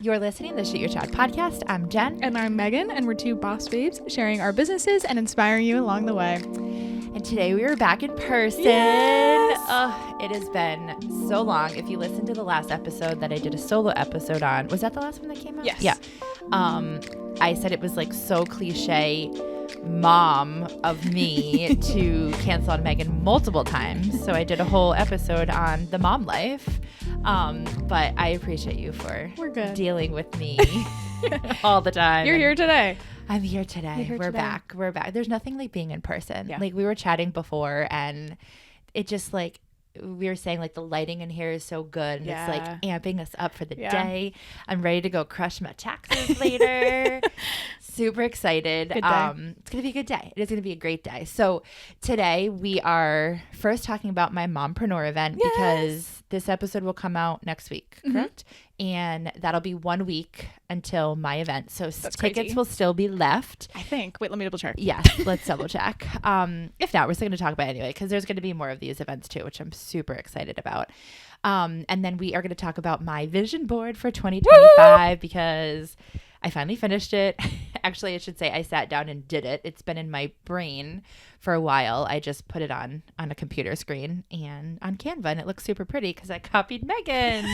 You're listening to the Shoot Your Shot podcast. I'm Jen. And I'm Megan, and we're two boss babes sharing our businesses and inspiring you along the way. And today we are back in person. Yes! It has been so long. If you listened to the last episode that I did a solo episode on, was that the last one that came out? Yes. Yeah. I said it was like so cliche mom of me to cancel on Megan multiple times. So I did a whole episode on the mom life. But I appreciate you for dealing with me all the time. You're here today. I'm here today. We're back. We're back. There's nothing like being in person. Yeah. Like we were chatting before and it just like, we were saying like the lighting in here is so good and it's like amping us up for the day. I'm ready to go crush my taxes later. Super excited. It's going to be a good day. It is going to be a great day. So today we are first talking about my mompreneur event because this episode will come out next week, correct? And that'll be 1 week until my event. So tickets will still be left. I think. Wait, let me double check. Yes, let's double check. If not, we're still going to talk about it anyway because there's going to be more of these events too, which I'm super excited about. And then we are going to talk about my vision board for 2025 because I finally finished it. Actually, I should say I sat down and did it. It's been in my brain for a while. I just put it on a computer screen and on Canva, and it looks super pretty because I copied Megan's.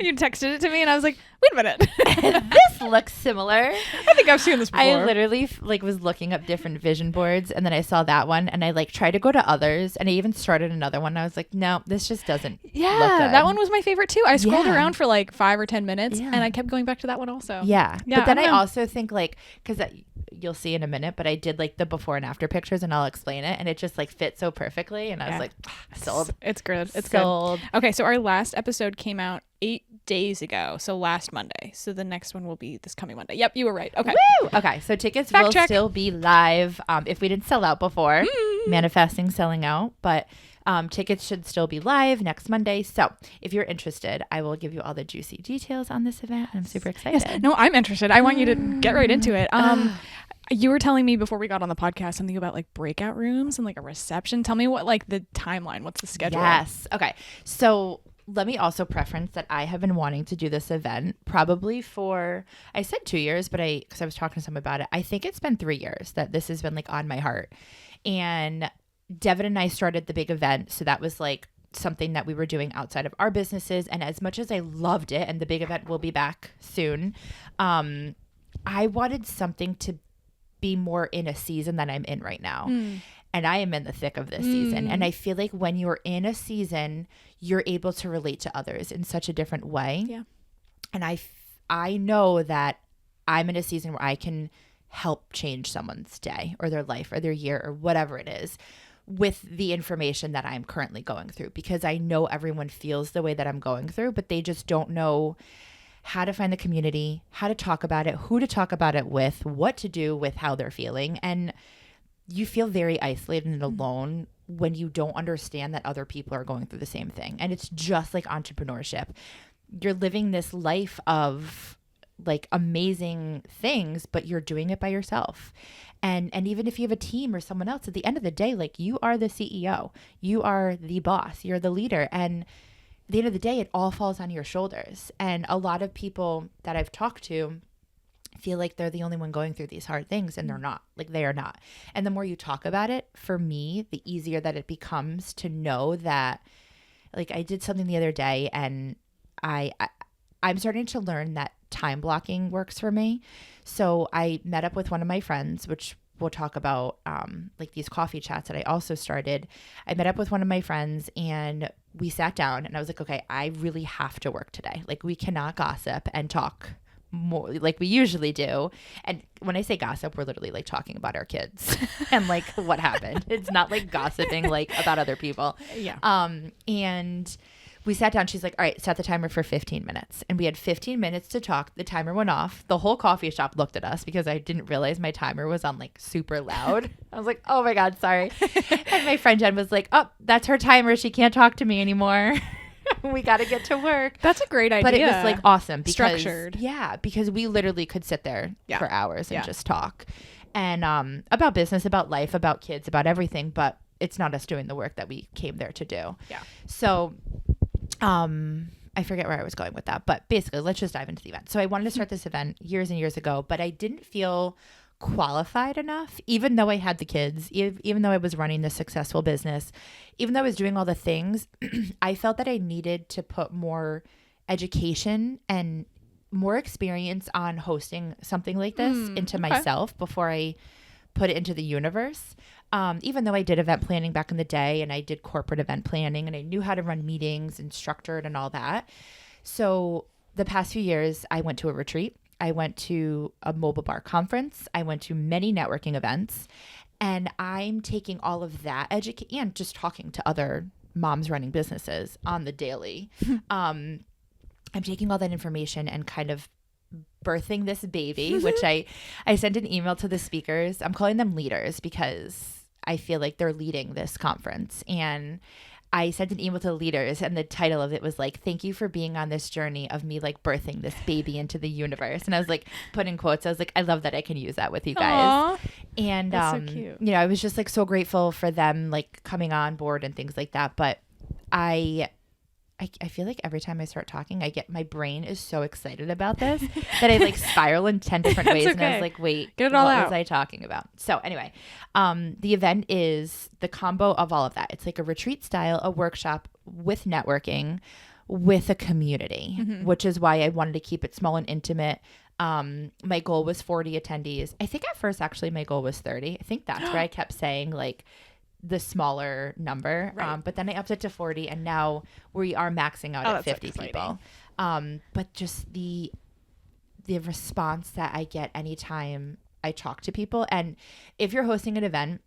You texted it to me, and I was like, wait a minute. This looks similar. I think I've seen this before. I literally was looking up different vision boards, and then I saw that one, and I tried to go to others, and I even started another one. And I was like, no, this just doesn't look good. That one was my favorite too. I scrolled around for like 5 or 10 minutes, and I kept going back to that one also. Yeah. But then I also think because you'll see in a minute, but I did like the before and after pictures and I'll explain it. And it just like fit so perfectly. And I was like, sold. It's good. It's sold. Good. Okay. So our last episode came out 8 days ago. So last Monday. So the next one will be this coming Monday. Yep. You were right. Okay. Woo! Okay. So tickets will still be live. If we didn't sell out before, manifesting selling out, but tickets should still be live next Monday. So if you're interested, I will give you all the juicy details on this event. I'm super excited. Yes. No, I'm interested. I want you to get right into it. You were telling me before we got on the podcast something about like breakout rooms and like a reception. Tell me what like the timeline, what's the schedule? Yes. Okay. So let me also preference that I have been wanting to do this event probably for, I said 2 years, but because I was talking to someone about it, I think it's been 3 years that this has been like on my heart. And Devin and I started the big event. So that was like something that we were doing outside of our businesses. And as much as I loved it, and the big event will be back soon, I wanted something to be more in a season that I'm in right now. And I am in the thick of this season. And I feel like when you're in a season, you're able to relate to others in such a different way. Yeah. And I know that I'm in a season where I can help change someone's day or their life or their year or whatever it is with the information that I'm currently going through, because I know everyone feels the way that I'm going through, but they just don't know how to find the community, how to talk about it, who to talk about it with, what to do with how they're feeling. And you feel very isolated and alone when you don't understand that other people are going through the same thing. And it's just like entrepreneurship. You're living this life of like amazing things, but you're doing it by yourself. And even if you have a team or someone else, at the end of the day, like you are the CEO, you are the boss, you're the leader. And at the end of the day, it all falls on your shoulders. And a lot of people that I've talked to feel like they're the only one going through these hard things, and they're not. Like they are not. And the more you talk about it, for me, the easier that it becomes to know that, like I did something the other day, and I'm starting to learn that time blocking works for me. So I met up with one of my friends, which we'll talk about, like these coffee chats that I also started. I met up with one of my friends and we sat down and I was like, okay, I really have to work today. Like we cannot gossip and talk more like we usually do. And when I say gossip, we're literally like talking about our kids and like what happened. It's not like gossiping like about other people. Yeah. And we sat down. She's like, all right, set the timer for 15 minutes. And we had 15 minutes to talk. The timer went off. The whole coffee shop looked at us because I didn't realize my timer was on like super loud. I was like, oh my God, sorry. And my friend Jen was like, oh, that's her timer. She can't talk to me anymore. We got to get to work. That's a great idea. But it was like awesome. Because, structured. Yeah, because we literally could sit there for hours and just talk. And about business, about life, about kids, about everything. But it's not us doing the work that we came there to do. Yeah. So I forget where I was going with that, but basically let's just dive into the event. So I wanted to start this event years and years ago, but I didn't feel qualified enough, even though I had the kids, even though I was running this successful business, even though I was doing all the things. I felt that I needed to put more education and more experience on hosting something like this into myself before I put it into the universe. Even though I did event planning back in the day and I did corporate event planning and I knew how to run meetings and structure it and all that. So the past few years, I went to a retreat. I went to a mobile bar conference. I went to many networking events, and I'm taking all of that and just talking to other moms running businesses on the daily. I'm taking all that information and kind of birthing this baby, which I sent an email to the speakers. I'm calling them leaders because I feel like they're leading this conference. And I sent an email to the leaders, and the title of it was like, thank you for being on this journey of me like birthing this baby into the universe. And I was like, put in quotes. I was like, I love that I can use that with you guys. Aww, and that's so cute. You know, I was just like so grateful for them like coming on board and things like that. But I feel like every time I start talking, my brain is so excited about this that I like spiral in 10 different ways. Okay. And I was like, wait, get it all what out. was I talking about? So anyway, the event is the combo of all of that. It's like a retreat style, a workshop with networking, with a community, which is why I wanted to keep it small and intimate. My goal was 40 attendees. I think at first, actually, my goal was 30. I think that's where I kept saying like, the smaller number, right. But then I upped it to 40, and now we are maxing out at 50 people. But just the response that I get anytime I talk to people, and if you're hosting an event,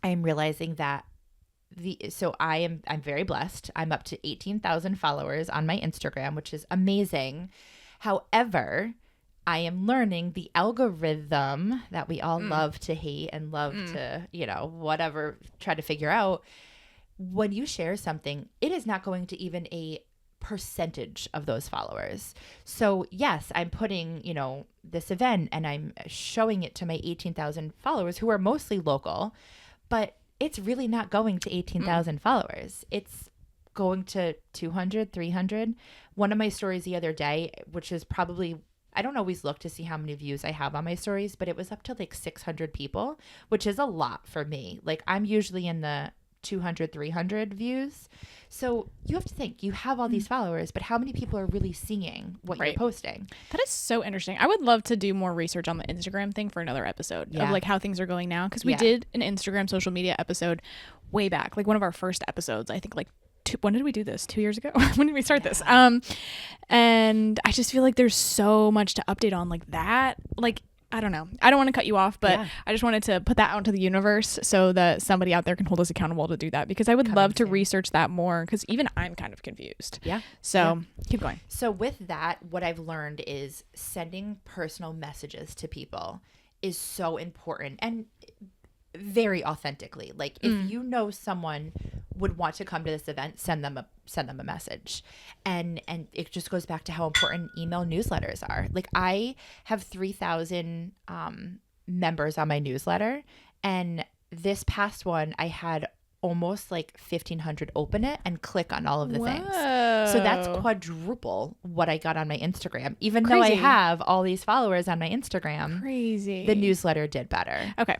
I'm realizing that I'm very blessed. I'm up to 18,000 followers on my Instagram, which is amazing. However, I am learning the algorithm that we all love to hate and love to, whatever, try to figure out. When you share something, it is not going to even a percentage of those followers. So yes, I'm putting, this event and I'm showing it to my 18,000 followers who are mostly local, but it's really not going to 18,000 followers. It's going to 200, 300. One of my stories the other day, which is probably, I don't always look to see how many views I have on my stories, but it was up to like 600 people, which is a lot for me. Like I'm usually in the 200, 300 views. So you have to think, you have all these followers, but how many people are really seeing what you're posting? That is so interesting. I would love to do more research on the Instagram thing for another episode of like how things are going now. Because we did an Instagram social media episode way back, like one of our first episodes, I think like when did we do this? 2 years ago? When did we start this? And I just feel like there's so much to update on like that. Like, I don't know. I don't want to cut you off, but I just wanted to put that out into the universe so that somebody out there can hold us accountable to do that, because I would love to research that more, because even I'm kind of confused. Yeah. So keep going. So with that, what I've learned is sending personal messages to people is so important, and very authentically. Like if you know someone would want to come to this event, send them a message. And it just goes back to how important email newsletters are. Like I have 3,000 members on my newsletter, and this past one I had almost like 1,500 open it and click on all of the things. So that's quadruple what I got on my Instagram. Even though I have all these followers on my Instagram, the newsletter did better. Okay.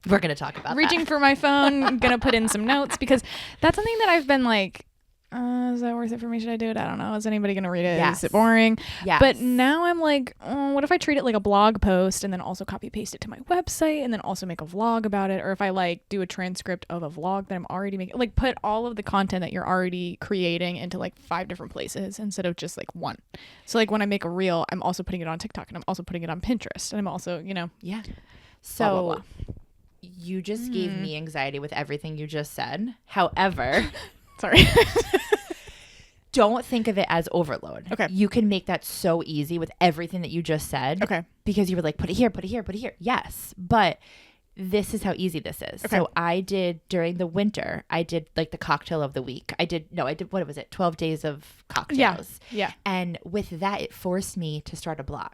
We're going to talk about reaching for my phone. I'm going to put in some notes, because that's something that I've been like, is that worth it for me? Should I do it? I don't know. Is anybody going to read it? Yes. Is it boring? Yes. But now I'm like, what if I treat it like a blog post and then also copy paste it to my website and then also make a vlog about it? Or if I like do a transcript of a vlog that I'm already making, like put all of the content that you're already creating into like 5 different places instead of just like one. So like when I make a reel, I'm also putting it on TikTok, and I'm also putting it on Pinterest, and I'm also, So blah, blah, blah. You just gave me anxiety with everything you just said. However, sorry. Don't think of it as overload. Okay. You can make that so easy with everything that you just said. Okay. Because you were like, put it here, put it here, put it here. Yes. But this is how easy this is. Okay. So I did during the winter, I did like the cocktail of the week. I did, what was it? 12 days of cocktails. Yeah. And with that, it forced me to start a blog.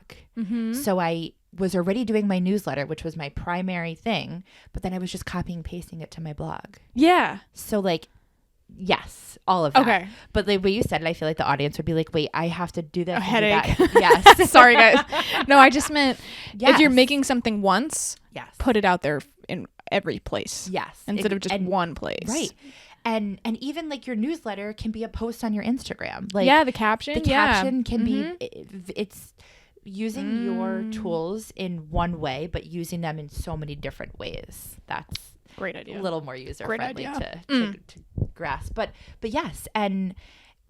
So I was already doing my newsletter, which was my primary thing, but then I was just copying and pasting it to my blog. Yeah. So like Yes, all of that. Okay. But the way you said it, I feel like the audience would be like, wait, I have to do this. A headache. Yes. Sorry, guys. No, I just meant if you're Yes. making something once, Yes. put it out there in every place. Yes. Instead of just one place. Right. And even like your newsletter can be a post on your Instagram. Like yeah, the caption. The caption can be, it's using your tools in one way, but using them in so many different ways. That's great idea. A little more user friendly to grasp. But yes.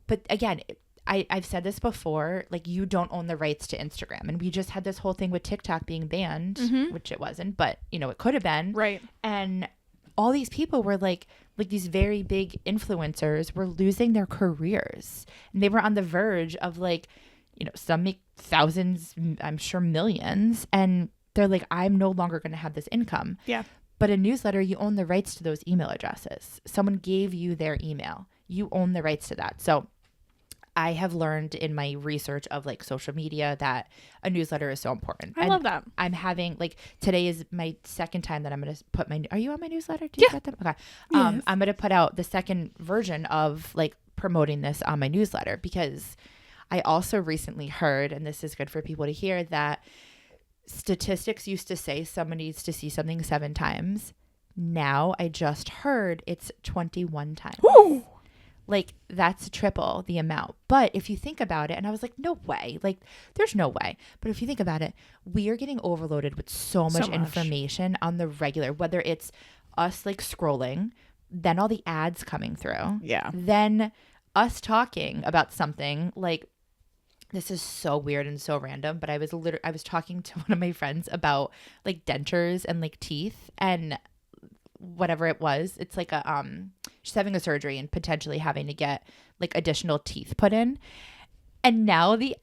But again, I've said this before, like you don't own the rights to Instagram. And we just had this whole thing with TikTok being banned, which it wasn't, but it could have been. Right. And all these people were like these very big influencers were losing their careers. And they were on the verge of like, some make thousands, I'm sure millions. And they're like, I'm no longer going to have this income. Yeah. But a newsletter, you own the rights to those email addresses. Someone gave you their email. You own the rights to that. So I have learned in my research of like social media that a newsletter is so important. I love that. I'm having like today is my second time that I'm going to put are you on my newsletter? Do you get them? Okay. Yes. I'm going to put out the second version of like promoting this on my newsletter because I also recently heard, and this is good for people to hear, that statistics used to say someone needs to see something 7 times. Now I just heard it's 21 times. Woo! Like that's triple the amount. But if you think about it, and I was like, no way, like there's no way. But if you think about it, we are getting overloaded with so much information on the regular, whether it's us like scrolling, then all the ads coming through. Yeah. Then us talking about something like, this is so weird and so random, but I was talking to one of my friends about like dentures and like teeth and whatever it was. It's like she's having a surgery and potentially having to get like additional teeth put in. And now the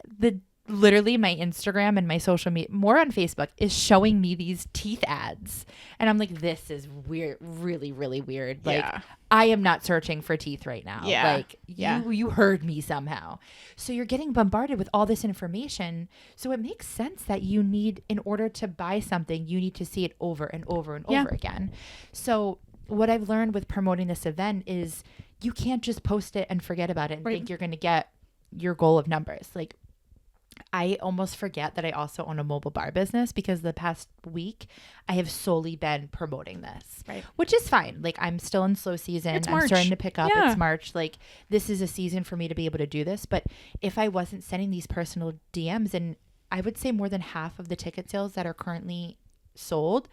literally my Instagram and my social media, more on Facebook, is showing me these teeth ads. And I'm like, this is weird, really, really weird. Like I am not searching for teeth right now. Yeah. Like you heard me somehow. So you're getting bombarded with all this information. So it makes sense that you need, in order to buy something, you need to see it over and over and over again. So what I've learned with promoting this event is you can't just post it and forget about it and think you're going to get your goal of numbers. Like I almost forget that I also own a mobile bar business because the past week I have solely been promoting this, which is fine. Like I'm still in slow season. I'm starting to pick up. Yeah. It's March. Like this is a season for me to be able to do this. But if I wasn't sending these personal DMs, and I would say more than half of the ticket sales that are currently sold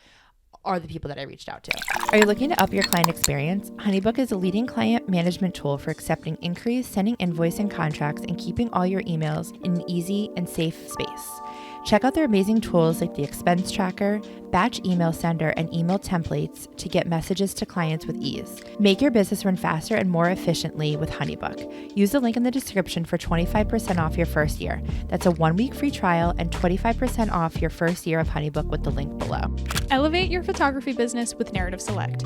are the people that I reached out to. Are you looking to up your client experience? HoneyBook is a leading client management tool for accepting inquiries, sending invoicing contracts, and keeping all your emails in an easy and safe space. Check out their amazing tools like the expense tracker, batch email sender, and email templates to get messages to clients with ease. Make your business run faster and more efficiently with HoneyBook. Use the link in the description for 25% off your first year. That's a 1-week free trial and 25% off your first year of HoneyBook with the link below. Elevate your photography business with Narrative Select.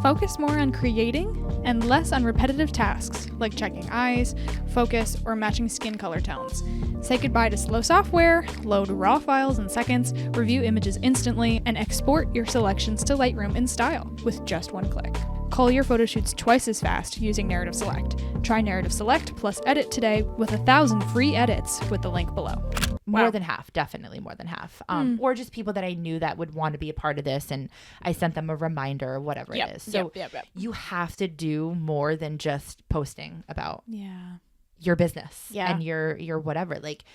Focus more on creating and less on repetitive tasks like checking eyes, focus, or matching skin color tones. Say goodbye to slow software, load raw files in seconds, review images instantly, and export your selections to Lightroom in style with just 1 click. Call your photo shoots twice as fast using Narrative Select. Try Narrative Select plus Edit today with 1,000 free edits with the link below. More than half, definitely more than half. Or just people that I knew that would want to be a part of this, and I sent them a reminder or whatever it is. So you have to do more than just posting about your business and your whatever. Like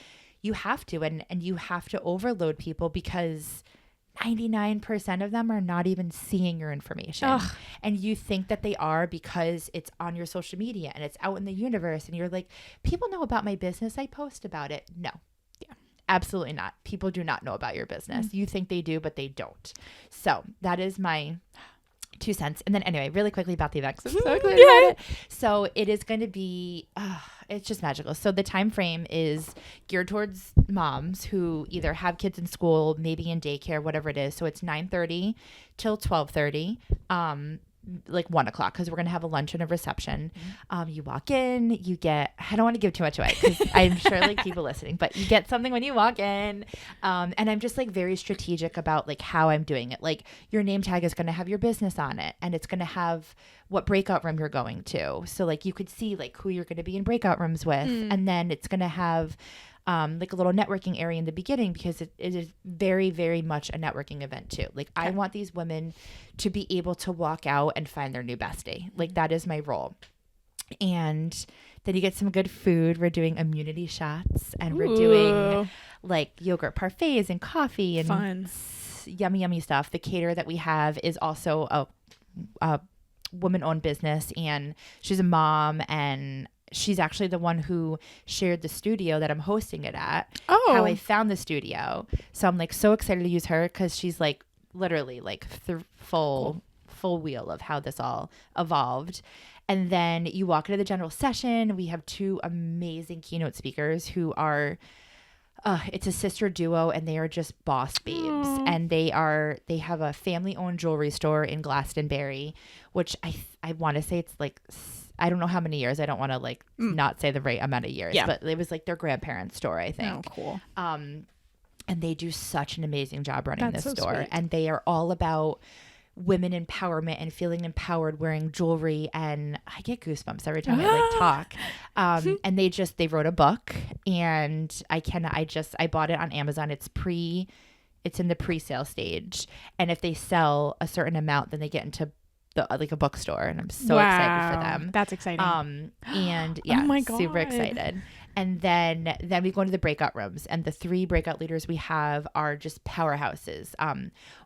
you have to, and you have to overload people because 99% of them are not even seeing your information. Ugh. And you think that they are because it's on your social media and it's out in the universe, and you're like, people know about my business, I post about it. No. Absolutely not. People do not know about your business. You think they do, but they don't. So that is my 2 cents. And then anyway, really quickly about the event, 'cause I'm so excited about it. So it is going to be, it's just magical. So the time frame is geared towards moms who either have kids in school, maybe in daycare, whatever it is. So it's 9:30 till 12:30. like 1:00 because we're going to have a lunch and a reception. You walk in, you get, I don't want to give too much away because I'm sure like people listening, but you get something when you walk in. And I'm just like very strategic about like how I'm doing it. Like your name tag is going to have your business on it, and it's going to have what breakout room you're going to. So like you could see like who you're going to be in breakout rooms with. And then it's going to have like a little networking area in the beginning because it is very, very much a networking event too. Like I want these women to be able to walk out and find their new bestie. Like that is my role. And then you get some good food. We're doing immunity shots, and we're doing like yogurt parfaits and coffee and fun, yummy stuff. The caterer that we have is also a woman-owned business, and she's a mom, and she's actually the one who shared the studio that I'm hosting it at. How I found the studio. So I'm like so excited to use her because she's like literally like full wheel of how this all evolved. And then you walk into the general session. We have 2 amazing keynote speakers who are it's a sister duo, and they are just boss babes. Aww. And they have a family-owned jewelry store in Glastonbury, which I want to say it's like, I don't know how many years. I don't want to like not say the right amount of years, but it was like their grandparents' store, I think. Oh, cool. And they do such an amazing job running this so store. Sweet. And they are all about women empowerment and feeling empowered wearing jewelry, and I get goosebumps every time I like talk. And they wrote a book, and I bought it on Amazon. It's in the pre-sale stage, and if they sell a certain amount, then they get into the like a bookstore, and I'm so excited for them. That's exciting. And yeah, oh my God. Super excited. And then we go into the breakout rooms, and the 3 breakout leaders we have are just powerhouses.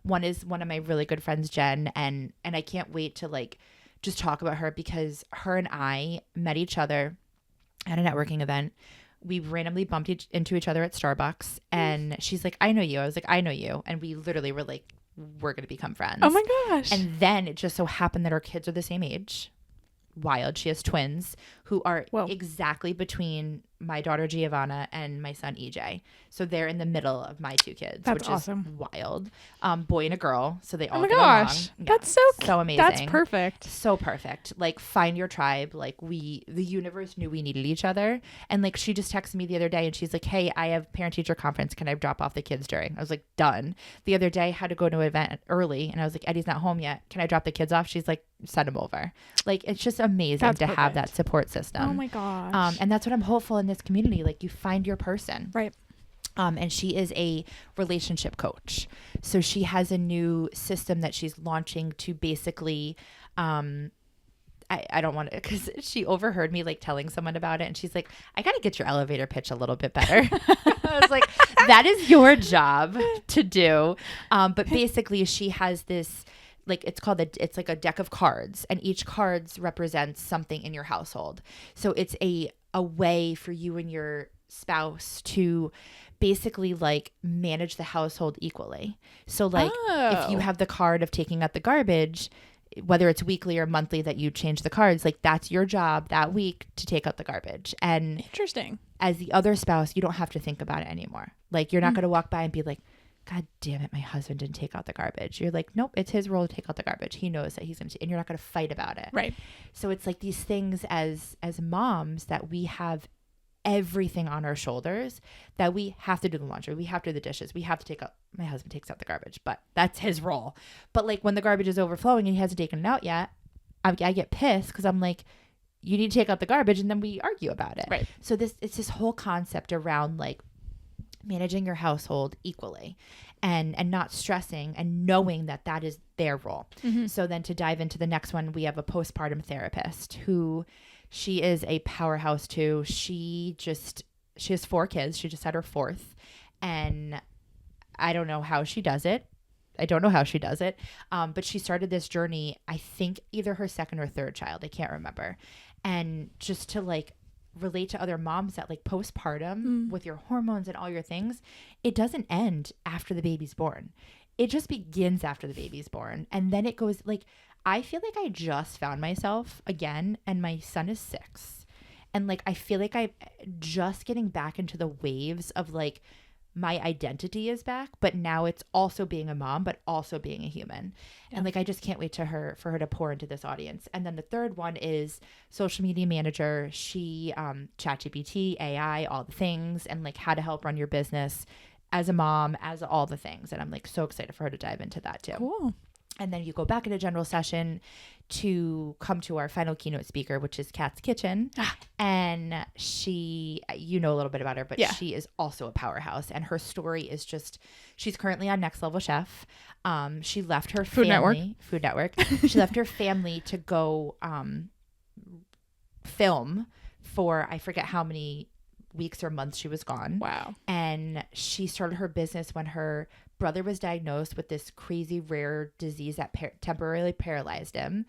One is one of my really good friends, Jen, and I can't wait to like just talk about her because her and I met each other at a networking event. We randomly bumped into each other at Starbucks, and she's like, "I know you." I was like, "I know you," and we literally were like, "We're gonna become friends." Oh my gosh! And then it just so happened that our kids are the same age. Wild. She has twins who are exactly between my daughter Giovanna and my son EJ. So they're in the middle of my 2 kids. That's which awesome. Is wild. Boy and a girl. So they all get along. Yeah, that's so amazing. That's perfect. So perfect. Like find your tribe. Like the universe knew we needed each other. And like she just texted me the other day, and she's like, "Hey, I have parent teacher conference. Can I drop off the kids during?" I was like, "Done." The other day I had to go to an event early, and I was like, "Eddie's not home yet. Can I drop the kids off?" She's like, "Send them over." Like it's just amazing to have that support system. Oh my gosh. And that's what I'm hopeful in this community. Like you find your person. Right. And she is a relationship coach. So she has a new system that she's launching to basically, I don't want to, because she overheard me like telling someone about it. And she's like, "I got to get your elevator pitch a little bit better." I was like, that is your job to do. But basically she has this, like it's like a deck of cards, and each cards represents something in your household. So it's a way for you and your spouse to basically like manage the household equally. So like if you have the card of taking out the garbage, whether it's weekly or monthly that you change the cards, like that's your job that week to take out the garbage. And interesting. As the other spouse, you don't have to think about it anymore. Like you're not going to walk by and be like, "God damn it, my husband didn't take out the garbage." You're like, "Nope, it's his role to take out the garbage. He knows that he's going to," and you're not going to fight about it. Right. So it's like these things as moms that we have everything on our shoulders that we have to do the laundry. We have to do the dishes. We have to take out, my husband takes out the garbage, but that's his role. But like when the garbage is overflowing and he hasn't taken it out yet, I get pissed because I'm like, "You need to take out the garbage," and then we argue about it. Right. So it's this whole concept around like managing your household equally and not stressing and knowing that is their role. Mm-hmm. So then to dive into the next one, we have a postpartum therapist who she is a powerhouse too. She has 4 kids. She just had her 4th, and I don't know how she does it. But she started this journey, I think either her 2nd or 3rd child. I can't remember. And just to like relate to other moms that like postpartum with your hormones and all your things, it doesn't end after the baby's born. It just begins after the baby's born. And then it goes like, I feel like I just found myself again, and my son is 6. And like, I feel like I'm just getting back into the waves of like my identity is back, but now it's also being a mom, but also being a human. Yeah. And like, I just can't wait for her to pour into this audience. And then the third one is social media manager. She, ChatGPT, AI, all the things, and like how to help run your business as a mom, as all the things. And I'm like so excited for her to dive into that too. Cool. And then you go back in a general session to come to our final keynote speaker, which is Kat's Kitchen. And she, you know a little bit about her, but she is also a powerhouse. And her story is just, she's currently on Next Level Chef. She left her Food Network. She left her family to go film for, I forget how many weeks or months she was gone. Wow. And she started her business when her brother was diagnosed with this crazy rare disease that temporarily paralyzed him,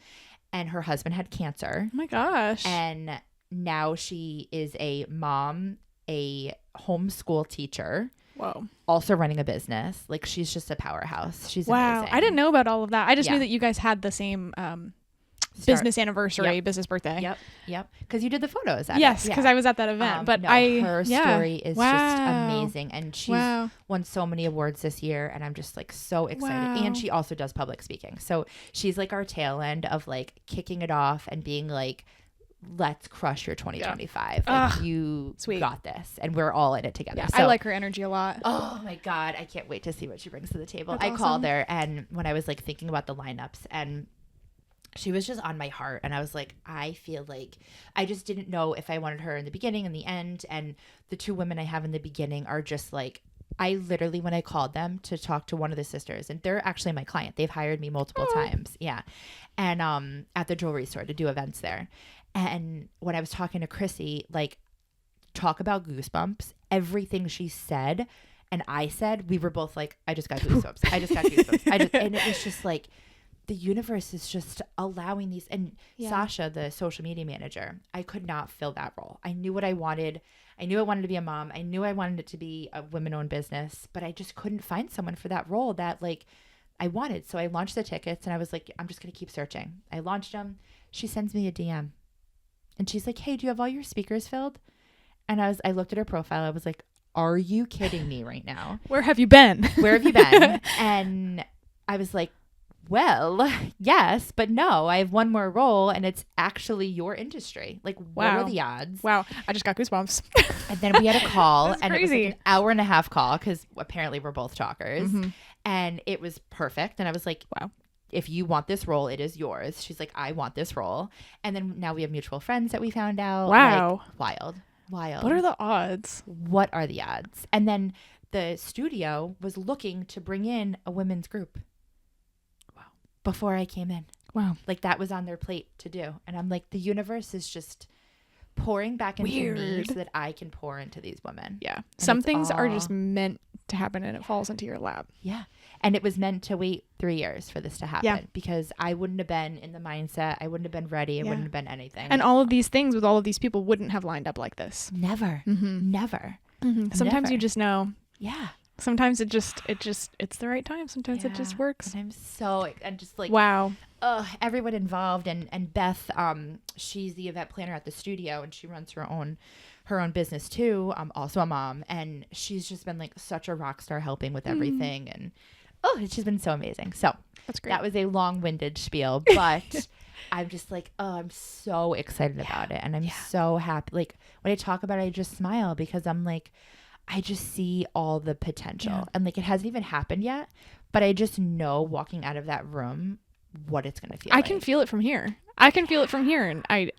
and her husband had cancer. Oh my gosh. And now she is a mom, a homeschool teacher. Whoa. Also running a business. Like, she's just a powerhouse. She's amazing. I didn't know about all of that. I just knew that you guys had the same business anniversary, business birthday. Yep. Because you did the photos. Yes, because I was at that event. But her story is just amazing, and she's won so many awards this year, and I'm just like so excited. And she also does public speaking, so she's like our tail end of like kicking it off and being like, let's crush your 2025. Like, you got this, and we're all in it together. So, I like her energy a lot. Oh my God, I can't wait to see what she brings to the table. That's I awesome. called her, and when I was like thinking about the lineups, and she was just on my heart, and I was like, I feel like I just didn't know if I wanted her in the beginning and the end. And the two women I have in the beginning are just like, I literally, when I called them to talk to one of the sisters, and they're actually my client, they've hired me multiple times. Yeah. And at the jewelry store to do events there. And when I was talking to Chrissy, like, talk about goosebumps, everything she said and I said, we were both like, I just got goosebumps. And it was just like, the universe is just allowing these. And Sasha, the social media manager, I could not fill that role. I knew what I wanted. I knew I wanted to be a mom. I knew I wanted it to be a women-owned business, but I just couldn't find someone for that role that like I wanted. So I launched the tickets, and I was like, I'm just going to keep searching. I launched them. She sends me a DM, and she's like, hey, do you have all your speakers filled? And I looked at her profile. I was like, are you kidding me right now? Where have you been? And I was like, well, yes, but no, I have one more role, and it's actually your industry. Like, what are the odds? Wow. I just got goosebumps. And then we had a call, and crazy. It was like an hour-and-a-half call, because apparently we're both talkers. Mm-hmm. And it was perfect. And I was like, wow, if you want this role, it is yours. She's like, I want this role. And then now we have mutual friends that we found out. Wow. Like, wild. What are the odds? What are the odds? And then the studio was looking to bring in a women's group. Before I came in. Wow. Like, that was on their plate to do. And I'm like, the universe is just pouring back into me so that I can pour into these women. Yeah. Some things are just meant to happen, and it falls into your lap. Yeah. And it was meant to wait 3 years for this to happen, because I wouldn't have been in the mindset. I wouldn't have been ready. I wouldn't have been anything. And all of these things with all of these people wouldn't have lined up like this. Never. Mm-hmm. Never. Mm-hmm. Sometimes you just know. Yeah. Sometimes it's the right time. Sometimes it just works. And I'm just like, wow. Everyone involved, and Beth, she's the event planner at the studio, and she runs her own business too. Also a mom, and she's just been like such a rock star, helping with everything, and it's just been so amazing. So that's great. That was a long-winded spiel, but I'm just like, I'm so excited about it, and I'm so happy. Like, when I talk about it, I just smile, because I'm like, I just see all the potential, and like, it hasn't even happened yet, but I just know walking out of that room what it's going to feel like. I can feel it from here. And I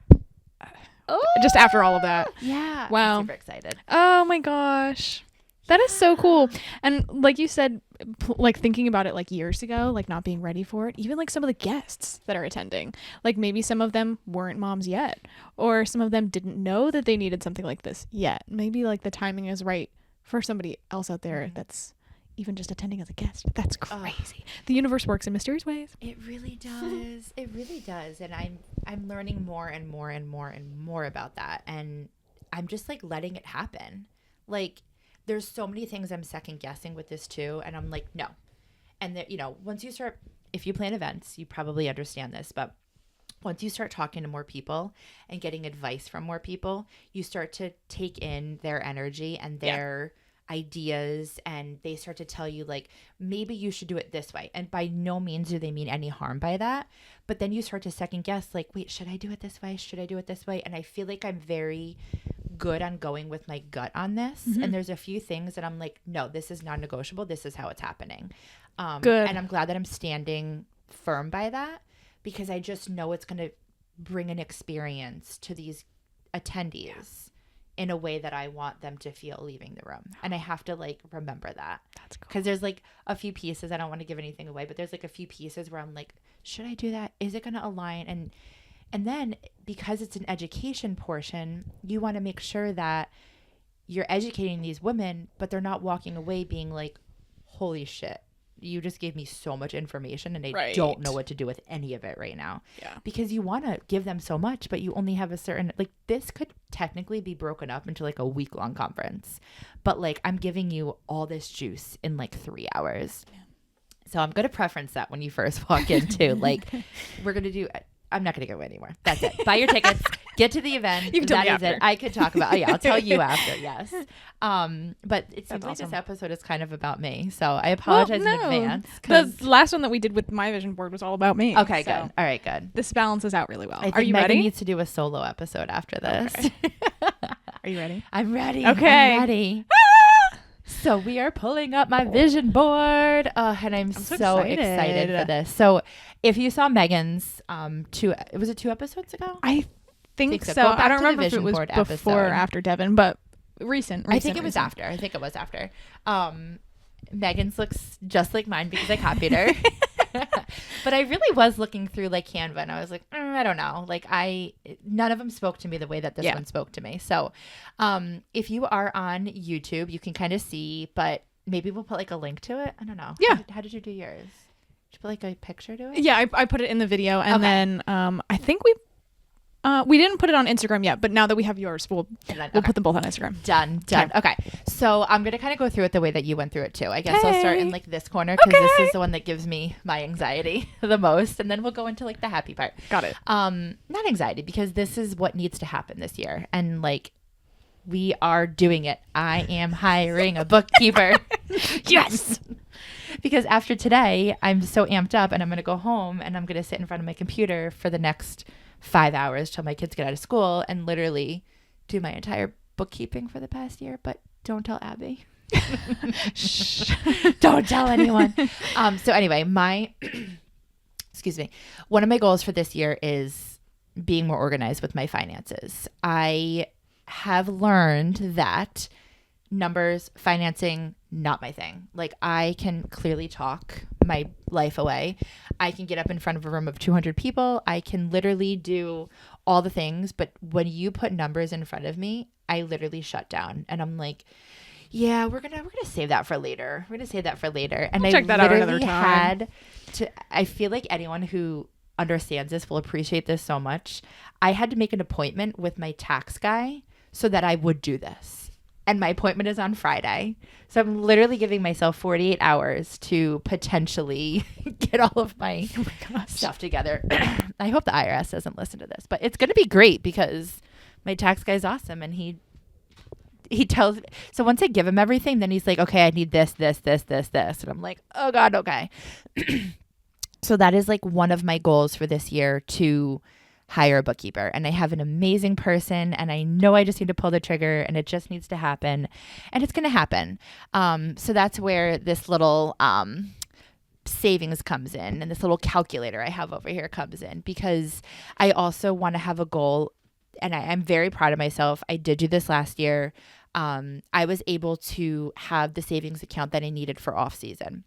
just after all of that. Yeah. Wow. I'm super excited. Oh my gosh. That is so cool. And like you said, like thinking about it like years ago, like not being ready for it, even like some of the guests that are attending, like maybe some of them weren't moms yet, or some of them didn't know that they needed something like this yet. Maybe like the timing is right for somebody else out there that's even just attending as a guest. That's crazy. The universe works in mysterious ways. It really does. It really does. And I'm learning more and more and more and more about that. And I'm just like letting it happen. Like, there's so many things I'm second guessing with this too. And I'm like, no. And once you start, if you plan events, you probably understand this, but once you start talking to more people and getting advice from more people, you start to take in their energy and their ideas, and they start to tell you like, maybe you should do it this way. And by no means do they mean any harm by that. But then you start to second guess, like, wait, should I do it this way? Should I do it this way? And I feel like I'm very good on going with my gut on this. And there's a few things that I'm like, no, this is non-negotiable. This is how it's happening. Good. And I'm glad that I'm standing firm by that, because I just know it's going to bring an experience to these attendees in a way that I want them to feel leaving the room. And I have to like remember that. That's cool. Because there's like a few pieces, I don't want to give anything away, but there's like a few pieces where I'm like, should I do that? Is it going to align? And then because it's an education portion, you want to make sure that you're educating these women, but they're not walking away being like, holy shit, you just gave me so much information and I don't know what to do with any of it right now. Yeah. Because you want to give them so much, but you only have a certain, like, this could technically be broken up into like a week-long conference. But like, I'm giving you all this juice in like 3 hours. Yeah. So I'm going to preference that when you first walk in too. Like, we're going to do, I'm not going to go anymore. That's it. Buy your tickets. Get to the event. You can tell me that is after. it. I could talk about. Oh yeah, I'll tell you after. Yes. But it seems like awesome. this episode is kind of about me, so I apologize in advance. The last one that we did with my vision board was all about me. Okay, so good. All right, good. This balances out really well. I think Are you Megan ready? needs to do a solo episode after this. Okay. Are you ready? I'm ready. Okay. I'm ready. So we are pulling up my vision board, and I'm so excited for this. So if you saw Megan's was it 2 episodes ago? I think so. Go back I don't to the remember if it vision was board before or episode. after Devin, but recent. I think it was after. I think it was after. Megan's looks just like mine because I copied her. But I really was looking through like Canva, and I was like, I don't know. Like none of them spoke to me the way that this one spoke to me. So if you are on YouTube, you can kind of see, but maybe we'll put like a link to it. I don't know. Yeah. How did you do yours? Did you put like a picture to it? Yeah, I put it in the video, and then I think we didn't put it on Instagram yet, but now that we have yours, we'll put them both on Instagram. Done. Okay. So I'm going to kind of go through it the way that you went through it too. I guess I'll start in like this corner because this is the one that gives me my anxiety the most. And then we'll go into like the happy part. Got it. Not anxiety, because this is what needs to happen this year. And like, we are doing it. I am hiring a bookkeeper. Yes. Because after today, I'm so amped up, and I'm going to go home and I'm going to sit in front of my computer for the next 5 hours till my kids get out of school and literally do my entire bookkeeping for the past year. But don't tell Abby. Shh. Don't tell anyone. So anyway, excuse me, one of my goals for this year is being more organized with my finances. I have learned that numbers, financing, not my thing. Like, I can clearly talk my life away. I can get up in front of a room of 200 people. I can literally do all the things. But when you put numbers in front of me, I literally shut down. And I'm like, yeah, we're gonna save that for later. We're gonna save that for later. And we'll check that out another time. I feel like anyone who understands this will appreciate this so much. I had to make an appointment with my tax guy so that I would do this. And my appointment is on Friday. So I'm literally giving myself 48 hours to potentially get all of my stuff together. I hope the IRS doesn't listen to this, but it's going to be great because my tax guy's awesome. And he tells me. So once I give him everything, then he's like, okay, I need this. And I'm like, oh God, okay. So that is like one of my goals for this year, to hire a bookkeeper. And I have an amazing person, and I know I just need to pull the trigger, and it just needs to happen, and it's going to happen. So that's where this little savings comes in, and this little calculator I have over here comes in, because I also want to have a goal, and I'm very proud of myself. I did do this last year. I was able to have the savings account that I needed for off season.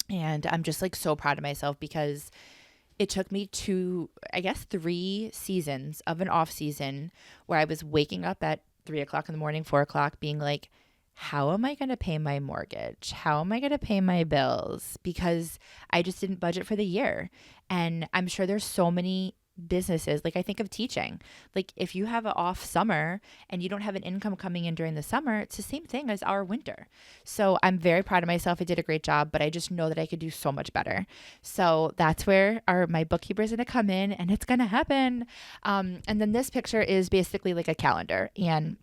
And I'm just like so proud of myself, because it took me 3 seasons of an off season where I was waking up at 3 o'clock in the morning, 4 o'clock, being like, how am I going to pay my mortgage? How am I going to pay my bills? Because I just didn't budget for the year. And I'm sure there's so many businesses, like I think of teaching, like if you have an off summer and you don't have an income coming in during the summer, it's the same thing as our winter. So I'm very proud of myself. I did a great job, but I just know that I could do so much better. So that's where my bookkeeper is going to come in, and it's going to happen. And then this picture is basically like a calendar, and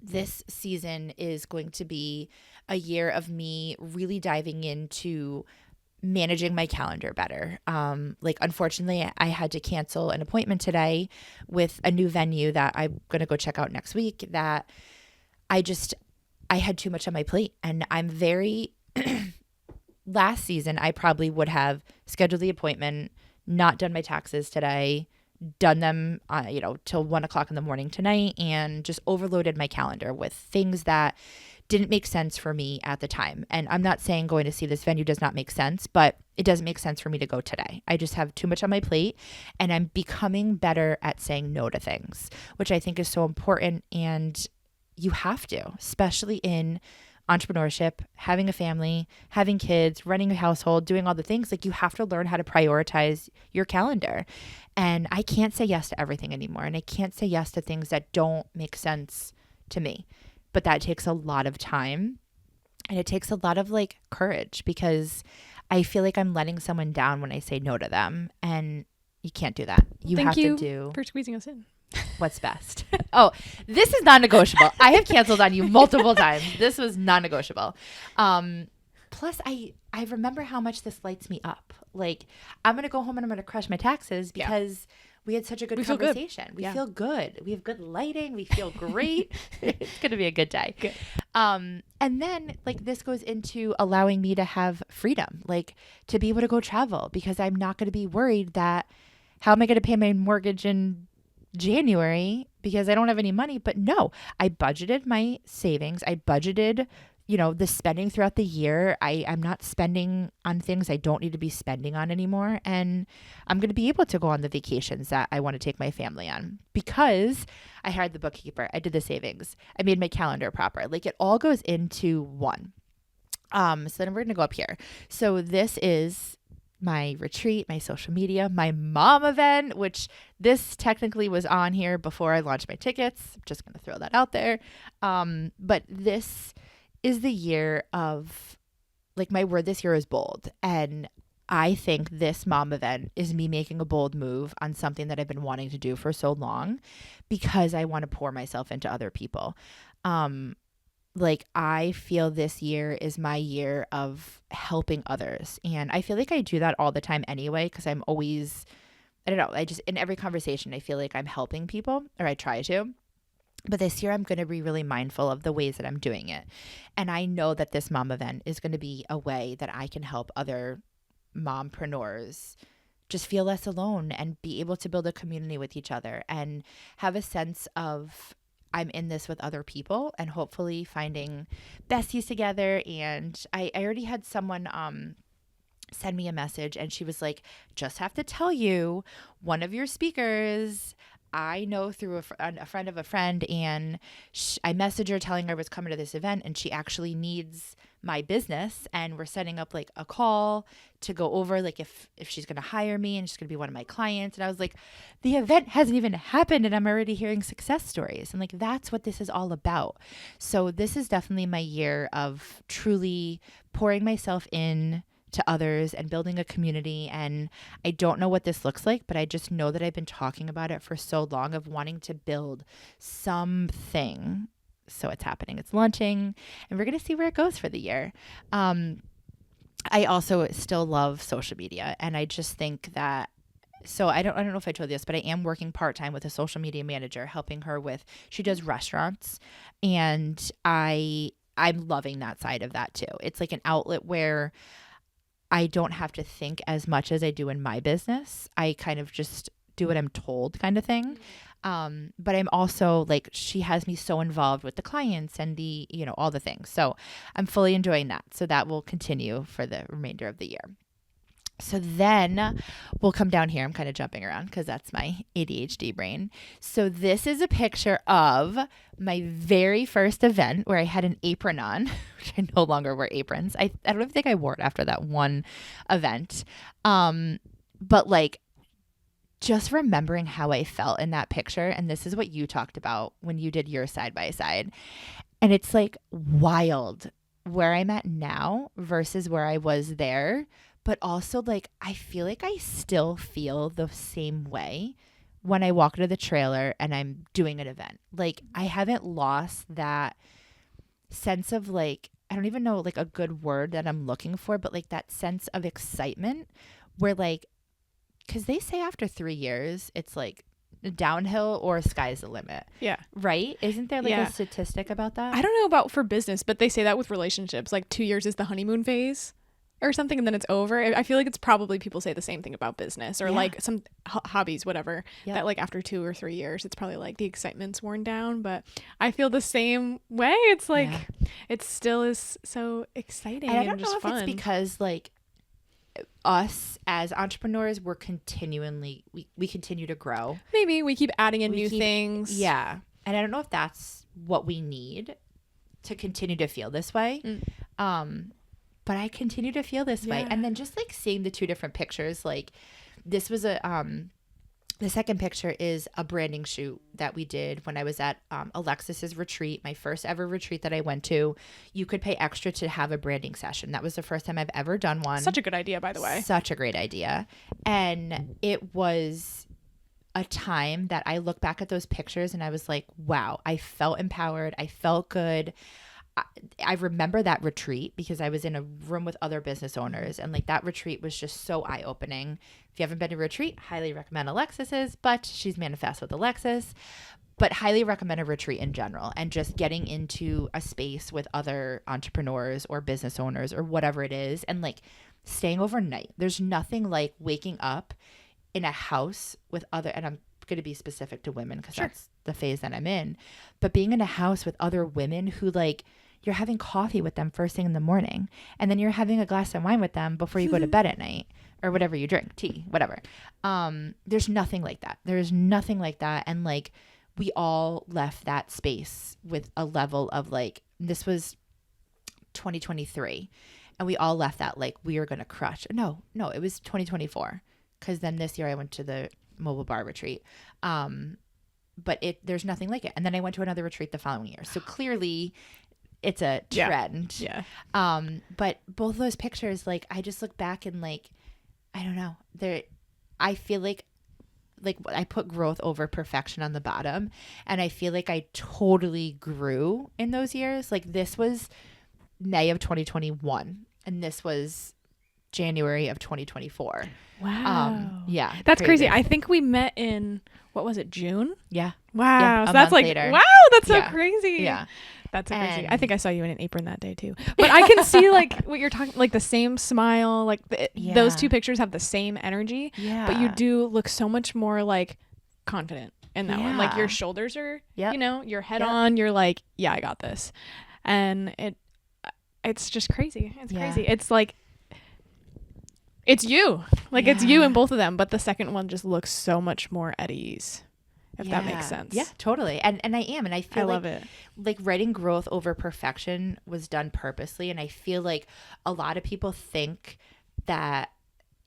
this season is going to be a year of me really diving into managing my calendar better. Like, unfortunately, I had to cancel an appointment today with a new venue that I'm going to go check out next week, that I had too much on my plate. And I'm very, last season, I probably would have scheduled the appointment, not done my taxes today, done them, till 1 o'clock in the morning tonight, and just overloaded my calendar with things that didn't make sense for me at the time. And I'm not saying going to see this venue does not make sense, but it doesn't make sense for me to go today. I just have too much on my plate, and I'm becoming better at saying no to things, which I think is so important. And you have to, especially in entrepreneurship, having a family, having kids, running a household, doing all the things. Like, you have to learn how to prioritize your calendar. And I can't say yes to everything anymore. And I can't say yes to things that don't make sense to me. But that takes a lot of time, and it takes a lot of like courage, because I feel like I'm letting someone down when I say no to them, and you can't do that. You have to do for squeezing us in. What's best. Oh, this is non-negotiable. I have canceled on you multiple times. This was non-negotiable. Plus, I remember how much this lights me up. Like, I'm going to go home and I'm going to crush my taxes because we had such a good conversation. We feel good. We have good lighting. We feel great. It's going to be a good day. Good. And then, like, this goes into allowing me to have freedom, like, to be able to go travel, because I'm not going to be worried that how am I going to pay my mortgage in January because I don't have any money. But no, I budgeted my savings. I budgeted, the spending throughout the year. I'm not spending on things I don't need to be spending on anymore. And I'm going to be able to go on the vacations that I want to take my family on, because I hired the bookkeeper. I did the savings. I made my calendar proper. Like, it all goes into one. So then we're going to go up here. So this is my retreat, my social media, my mom event, which this technically was on here before I launched my tickets. I'm just going to throw that out there. But this is the year of, like, my word this year is bold. And I think this mom event is me making a bold move on something that I've been wanting to do for so long, because I want to pour myself into other people. Like, I feel this year is my year of helping others. And I feel like I do that all the time anyway, because I'm always, I don't know, in every conversation, I feel like I'm helping people, or I try to. But this year, I'm going to be really mindful of the ways that I'm doing it. And I know that this mom event is going to be a way that I can help other mompreneurs just feel less alone and be able to build a community with each other and have a sense of, I'm in this with other people, and hopefully finding besties together. And I already had someone send me a message, and she was like, just have to tell you, one of your speakers I know through a friend of a friend, and I messaged her telling her I was coming to this event, and she actually needs my business, and we're setting up like a call to go over like if she's going to hire me and she's going to be one of my clients. And I was like, the event hasn't even happened, and I'm already hearing success stories. And like, that's what this is all about. So this is definitely my year of truly pouring myself in to others and building a community. And I don't know what this looks like, but I just know that I've been talking about it for so long, of wanting to build something. So it's happening. It's launching, and we're going to see where it goes for the year. I also still love social media, and I just think that, so I don't know if I told you this, but I am working part-time with a social media manager, helping her with, she does restaurants, and I'm loving that side of that too. It's like an outlet where I don't have to think as much as I do in my business. I kind of just do what I'm told, kind of thing. But I'm also like, she has me so involved with the clients and the, all the things. So I'm fully enjoying that. So that will continue for the remainder of the year. So then we'll come down here. I'm kind of jumping around because that's my ADHD brain. So this is a picture of my very first event where I had an apron on, which I no longer wear aprons. I don't even think I wore it after that one event. But like, just remembering how I felt in that picture. And this is what you talked about when you did your side by side. And it's like wild where I'm at now versus where I was there. But also, like, I feel like I still feel the same way when I walk into the trailer and I'm doing an event. Like, I haven't lost that sense of like, I don't even know like a good word that I'm looking for, but like that sense of excitement where like, because they say after 3 years, it's like downhill or sky's the limit. Yeah. Right? Isn't there like a statistic about that? I don't know about for business, but they say that with relationships. Like 2 years is the honeymoon phase or something, and then it's over. I feel like it's probably people say the same thing about business or like some hobbies, whatever, that like after 2 or 3 years, it's probably like the excitement's worn down. But I feel the same way. It's like it still is so exciting and, I don't just know if fun. it's because like us as entrepreneurs, we're continually we continue to grow. Maybe we keep adding in new things. Yeah. And I don't know if that's what we need to continue to feel this way. But I continue to feel this way. And then just like seeing the two different pictures, like this was the second picture is a branding shoot that we did when I was at Alexis's retreat, my first ever retreat that I went to. You could pay extra to have a branding session. That was the first time I've ever done one. Such a good idea, by the way. Such a great idea. And it was a time that I look back at those pictures and I was like, wow, I felt empowered. I felt good. I remember that retreat because I was in a room with other business owners, and like that retreat was just so eye-opening. If you haven't been to a retreat, highly recommend Alexis's, but she's Manifest with Alexis. But highly recommend a retreat in general, and just getting into a space with other entrepreneurs or business owners or whatever it is, and like staying overnight. There's nothing like waking up in a house with other, and I'm going to be specific to women because that's the phase that I'm in, but being in a house with other women who like, you're having coffee with them first thing in the morning, and then you're having a glass of wine with them before you go to bed at night, or whatever you drink, tea, whatever. There's nothing like that. There's nothing like that. And like, we all left that space with a level of like, this was 2023, and we all left that like, we are going to crush. No, it was 2024. Because then this year I went to the mobile bar retreat. But there's nothing like it. And then I went to another retreat the following year. So clearly it's a trend. Yeah. But both those pictures, like, I just look back and like, I don't know, I feel like I put growth over perfection on the bottom, and I feel like I totally grew in those years. Like, this was May of 2021, and this was January of 2024. Wow. Yeah. That's crazy. I think we met in, what was it, June? Yeah. Wow. Yeah, so that's like, later. wow, that's so crazy. Yeah. That's so crazy. I think I saw you in an apron that day too. But I can see like what you're talking, like the same smile, like those two pictures have the same energy. Yeah. But you do look so much more like confident in that one. Like your shoulders are, you know, your head on, you're like, yeah, I got this. And it's just crazy. It's crazy. It's like, it's you. Like it's you in both of them. But the second one just looks so much more at ease. If that makes sense. Yeah, totally. And I am. And I feel love it. Like writing growth over perfection was done purposely. And I feel like a lot of people think that,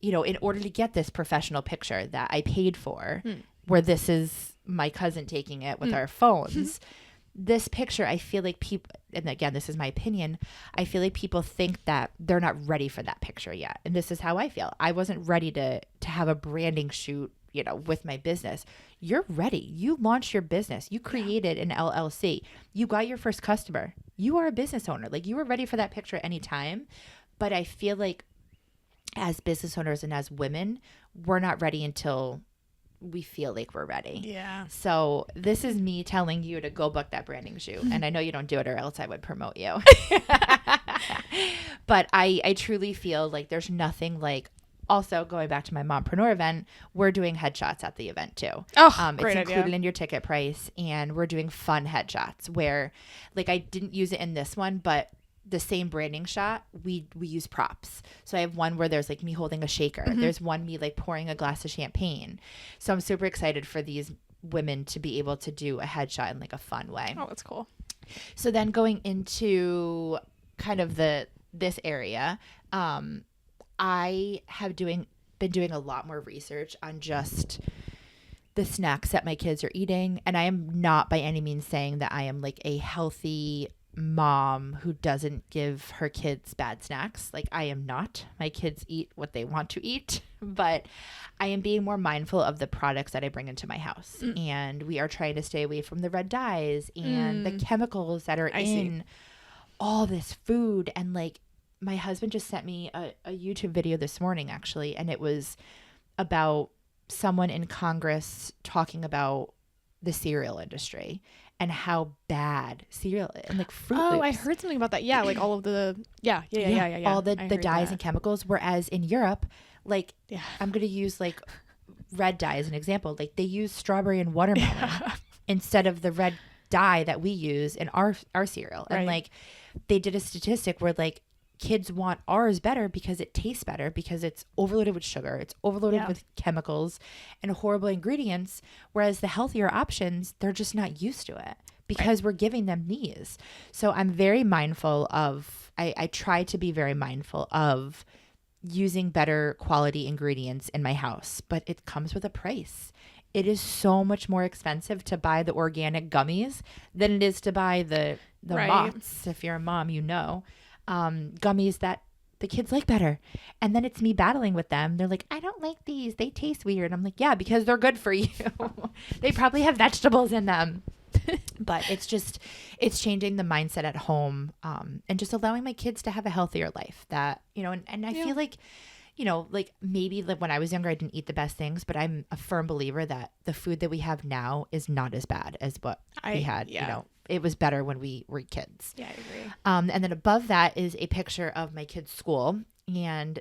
you know, in order to get this professional picture that I paid for, where this is my cousin taking it with our phones, this picture, I feel like people, and again, this is my opinion, I feel like people think that they're not ready for that picture yet. And this is how I feel. I wasn't ready to have a branding shoot, you know, with my business. You're ready. You launched your business. You created an LLC. You got your first customer. You are a business owner. Like, you were ready for that picture anytime. But I feel like as business owners and as women, we're not ready until we feel like we're ready. Yeah. So this is me telling you to go book that branding shoot. And I know you don't do it, or else I would promote you. But I truly feel like there's nothing like, also going back to my mompreneur event, we're doing headshots at the event too. Oh, great it's included idea. in your ticket price, and we're doing fun headshots where, like, I didn't use it in this one, but the same branding shot, we use props. So I have one where there's like me holding a shaker. There's one me like pouring a glass of champagne. So I'm super excited for these women to be able to do a headshot in like a fun way. Oh, that's cool. So then going into kind of this area, I have been doing a lot more research on just the snacks that my kids are eating. And I am not by any means saying that I am like a healthy mom who doesn't give her kids bad snacks. Like I am not. My kids eat what they want to eat, but I am being more mindful of the products that I bring into my house. And we are trying to stay away from the red dyes and the chemicals that are in all this food. And like my husband just sent me a YouTube video this morning, actually, and it was about someone in Congress talking about the cereal industry and how bad cereal and like Fruit Loops. I heard something about that. Yeah, like all of the all the dyes and chemicals. Whereas in Europe, like I'm gonna use like red dye as an example. Like they use strawberry and watermelon instead of the red dye that we use in our cereal. And like they did a statistic where like kids want ours better because it tastes better, because it's overloaded with sugar, it's overloaded with chemicals and horrible ingredients, whereas the healthier options, they're just not used to it because we're giving them these. So I'm very mindful of, I try to be very mindful of using better quality ingredients in my house, but it comes with a price. It is so much more expensive to buy the organic gummies than it is to buy the Mott's. If you're a mom, you know. Gummies that the kids like better. And then it's me battling with them. They're like, I don't like these. They taste weird. I'm like, yeah, because they're good for you. They probably have vegetables in them. But it's changing the mindset at home, and just allowing my kids to have a healthier life that, you know, and I feel like, you know, like maybe like when I was younger, I didn't eat the best things, but I'm a firm believer that the food that we have now is not as bad as what we had, you know. It was better when we were kids. Yeah, I agree. And then above that is a picture of my kids' school. And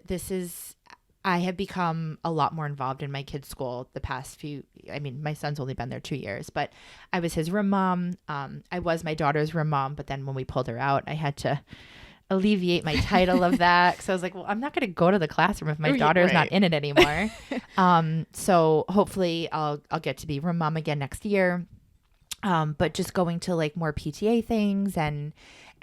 I have become a lot more involved in my kids' school the past my son's only been there 2 years, but I was his room mom. I was my daughter's room mom, but then when we pulled her out, I had to alleviate my title of that. So I was like, well, I'm not going to go to the classroom if my daughter's not in it anymore. So hopefully I'll get to be room mom again next year. But just going to like more PTA things and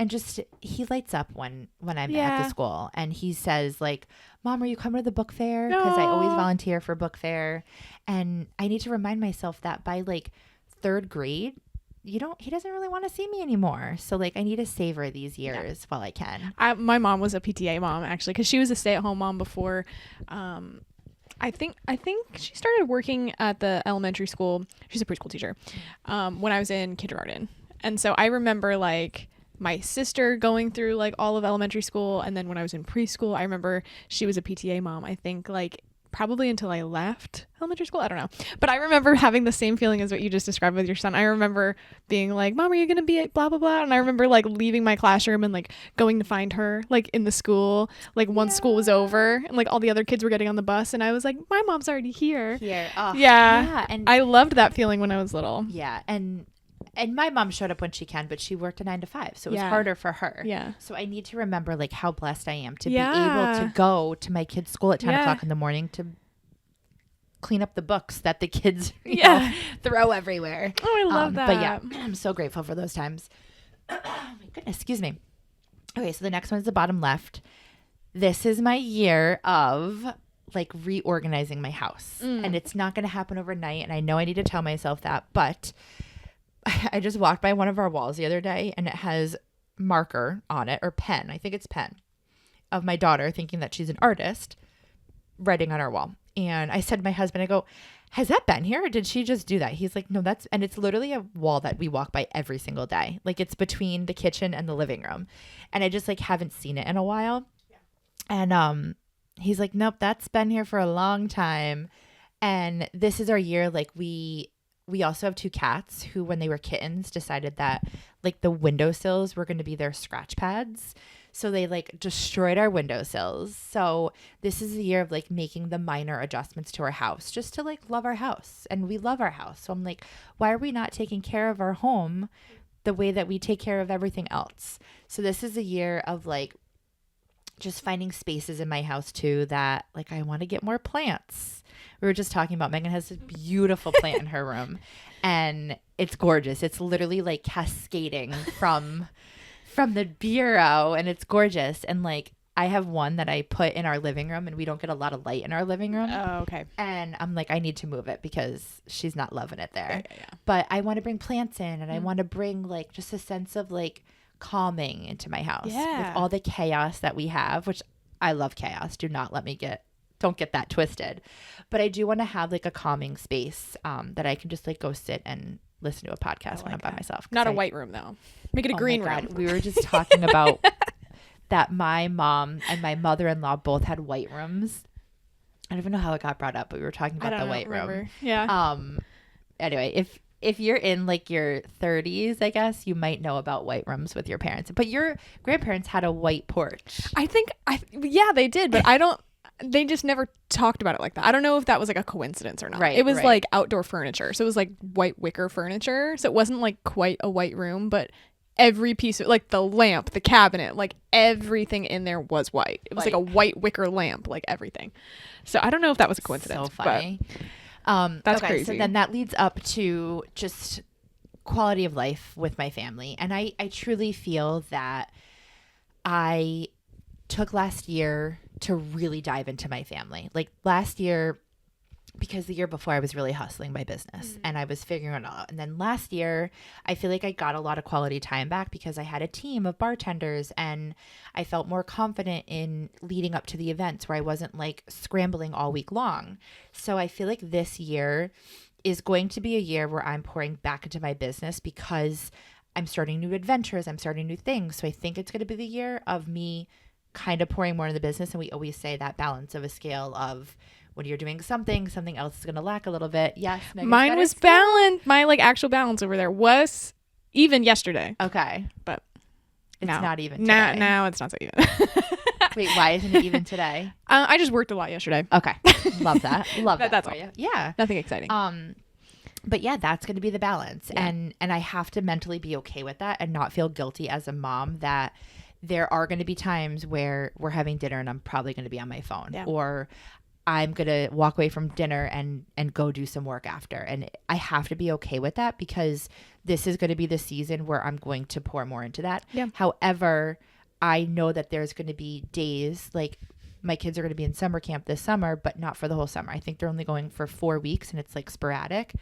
just, he lights up when I'm at the school, and he says like, Mom, are you coming to the book fair? Because I always volunteer for book fair. And I need to remind myself that by like 3rd grade, he doesn't really want to see me anymore. So like I need to savor these years while I can. My mom was a PTA mom actually, because she was a stay-at-home mom before. I think she started working at the elementary school. She's a preschool teacher. When I was in kindergarten. And so I remember like my sister going through like all of elementary school, and then when I was in preschool, I remember she was a PTA mom, I think like probably until I left elementary school. I don't know. But I remember having the same feeling as what you just described with your son. I remember being like, Mom, are you going to be at blah, blah, blah? And I remember like leaving my classroom and like going to find her like in the school, like once school was over and like all the other kids were getting on the bus. And I was like, my mom's already here. Yeah. And I loved that feeling when I was little. Yeah. And my mom showed up when she can, but she worked a 9 to 5. So it was harder for her. Yeah. So I need to remember like how blessed I am to be able to go to my kids' school at 10 o'clock in the morning to clean up the books that the kids you know, throw everywhere. Oh, I love that. But yeah, I'm so grateful for those times. Oh my goodness, excuse me. Okay, so the next one is the bottom left. This is my year of like reorganizing my house. And it's not going to happen overnight. And I know I need to tell myself that, but I just walked by one of our walls the other day and it has marker on it, or pen. I think it's pen, of my daughter, thinking that she's an artist, writing on our wall. And I said to my husband, I go, has that been here? Or did she just do that? He's like, no, and it's literally a wall that we walk by every single day. Like it's between the kitchen and the living room. And I just like haven't seen it in a while. Yeah. And he's like, nope, that's been here for a long time. And this is our year. Like we also have 2 cats who, when they were kittens, decided that like the windowsills were going to be their scratch pads. So they like destroyed our windowsills. So this is the year of like making the minor adjustments to our house just to like love our house. And we love our house. So I'm like, why are we not taking care of our home the way that we take care of everything else? So this is a year of like just finding spaces in my house too that like I want to get more plants. We were just talking about Megan has this beautiful plant in her room and it's gorgeous. It's literally like cascading from the bureau and it's gorgeous. And like I have one that I put in our living room and we don't get a lot of light in our living room. Oh, okay. And I'm like, I need to move it because she's not loving it there. Yeah. But I want to bring plants in and I want to bring like just a sense of like calming into my house Yeah. with all the chaos that we have, which I love chaos. Don't get that twisted. But I do want to have like a calming space that I can just like go sit and listen to a podcast when I'm by myself. Not a white room though. Make it a green room. We were just talking about that my mom and my mother-in-law both had white rooms. I don't even know how it got brought up, but we were talking about the white room. Yeah. Anyway, if you're in like your 30s, I guess you might know about white rooms with your parents. But your grandparents had a white porch. Yeah, they did, but they just never talked about it like that. I don't know if that was like a coincidence or not. Right. It was like outdoor furniture. So it was like white wicker furniture. So it wasn't like quite a white room, but every piece of like the lamp, the cabinet, like everything in there was white. It was like a white wicker lamp, like everything. So I don't know if that was a coincidence. So funny. That's crazy. So then that leads up to just quality of life with my family. And I truly feel that I took last year to really dive into my family. Like last year, because the year before I was really hustling my business and I was figuring it out. And then last year, I feel like I got a lot of quality time back because I had a team of bartenders and I felt more confident in leading up to the events where I wasn't like scrambling all week long. So I feel like this year is going to be a year where I'm pouring back into my business because I'm starting new adventures. I'm starting new things. So I think it's going to be the year of me kind of pouring more into the business. And we always say that balance of a scale of when you're doing something else is going to lack a little bit. Yes. Megan's mine was balanced. My like actual balance over there was even yesterday. Okay. But it's not even today. Now it's not so even. Wait, why isn't it even today? I just worked a lot yesterday. Okay. Love that. Love that. That's for all. you. Yeah. Nothing exciting. But yeah, that's going to be the balance. Yeah. And I have to mentally be okay with that and not feel guilty as a mom that there are going to be times where we're having dinner and I'm probably going to be on my phone or I'm going to walk away from dinner and go do some work after. And I have to be okay with that because this is going to be the season where I'm going to pour more into that. Yeah. However, I know that there's going to be days like my kids are going to be in summer camp this summer, but not for the whole summer. I think they're only going for 4 weeks and it's like sporadic.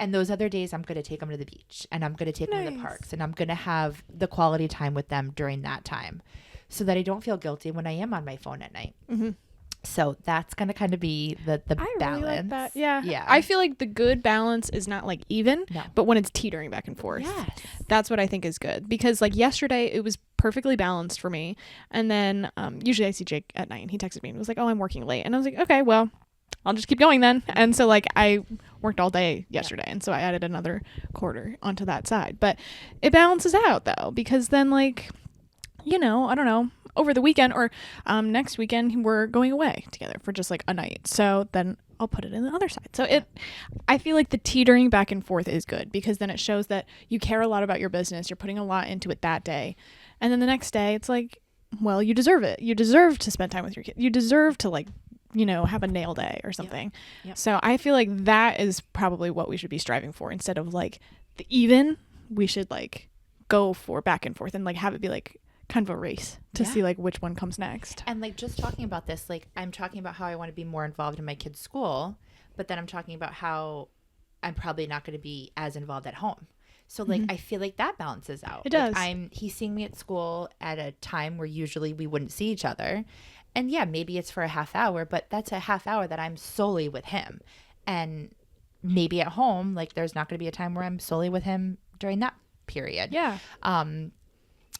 And those other days I'm going to take them to the beach and I'm going to take them to the parks and I'm going to have the quality time with them during that time so that I don't feel guilty when I am on my phone at night. Mm-hmm. So that's going to kind of be the balance. Really like that. Yeah. I feel like the good balance is not like even, but when it's teetering back and forth. Yes. That's what I think is good because like yesterday it was perfectly balanced for me. And then usually I see Jake at night and he texted me and was like, oh, I'm working late. And I was like, okay, well, I'll just keep going then. And so like I worked all day yesterday. And so I added another quarter onto that side. But it balances out though, because then like, you know, I don't know, over the weekend or next weekend, we're going away together for just like a night. So then I'll put it in the other side. So I feel like the teetering back and forth is good because then it shows that you care a lot about your business. You're putting a lot into it that day. And then the next day it's like, well, you deserve it. You deserve to spend time with your kid. You deserve to like, you know, have a nail day or something. Yep. So I feel like that is probably what we should be striving for instead of like the even. We should like go for back and forth and like have it be like kind of a race to see like which one comes next. And like just talking about this, like I'm talking about how I want to be more involved in my kids' school, but then I'm talking about how I'm probably not going to be as involved at home. So like I feel like that balances out. It does. He's seeing me at school at a time where usually we wouldn't see each other. And yeah, maybe it's for a half hour, but that's a half hour that I'm solely with him. And maybe at home, like there's not going to be a time where I'm solely with him during that period. Yeah.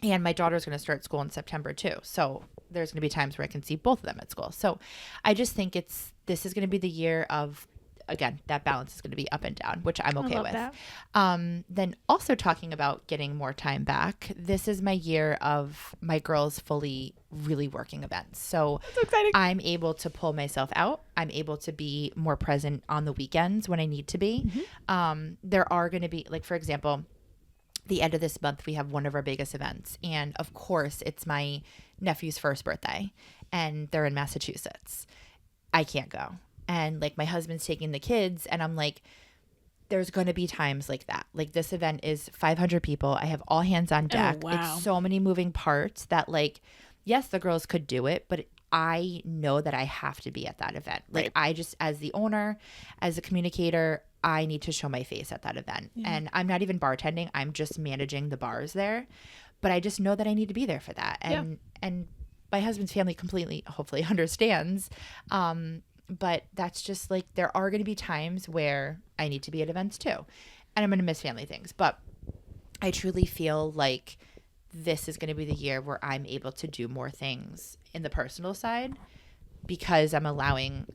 And my daughter's going to start school in September too. So there's going to be times where I can see both of them at school. So I just think this is going to be the year of, again, that balance is going to be up and down, which I'm okay with. That. Then also talking about getting more time back, this is my year of my girls fully really working events. So that's exciting. I'm able to pull myself out. I'm able to be more present on the weekends when I need to be. Mm-hmm. There are going to be, like, for example, the end of this month, we have one of our biggest events. And of course, it's my nephew's first birthday and they're in Massachusetts. I can't go. And like my husband's taking the kids and I'm like, there's going to be times like that. Like this event is 500 people. I have all hands on deck. Oh, wow. It's so many moving parts that like, yes, the girls could do it, but I know that I have to be at that event. Like I just, as the owner, as a communicator, I need to show my face at that event. Yeah. And I'm not even bartending. I'm just managing the bars there. but I just know that I need to be there for that. And my husband's family completely, hopefully, understands. But that's just like, there are going to be times where I need to be at events too. And I'm going to miss family things. But I truly feel like this is going to be the year where I'm able to do more things in the personal side, because I'm allowing,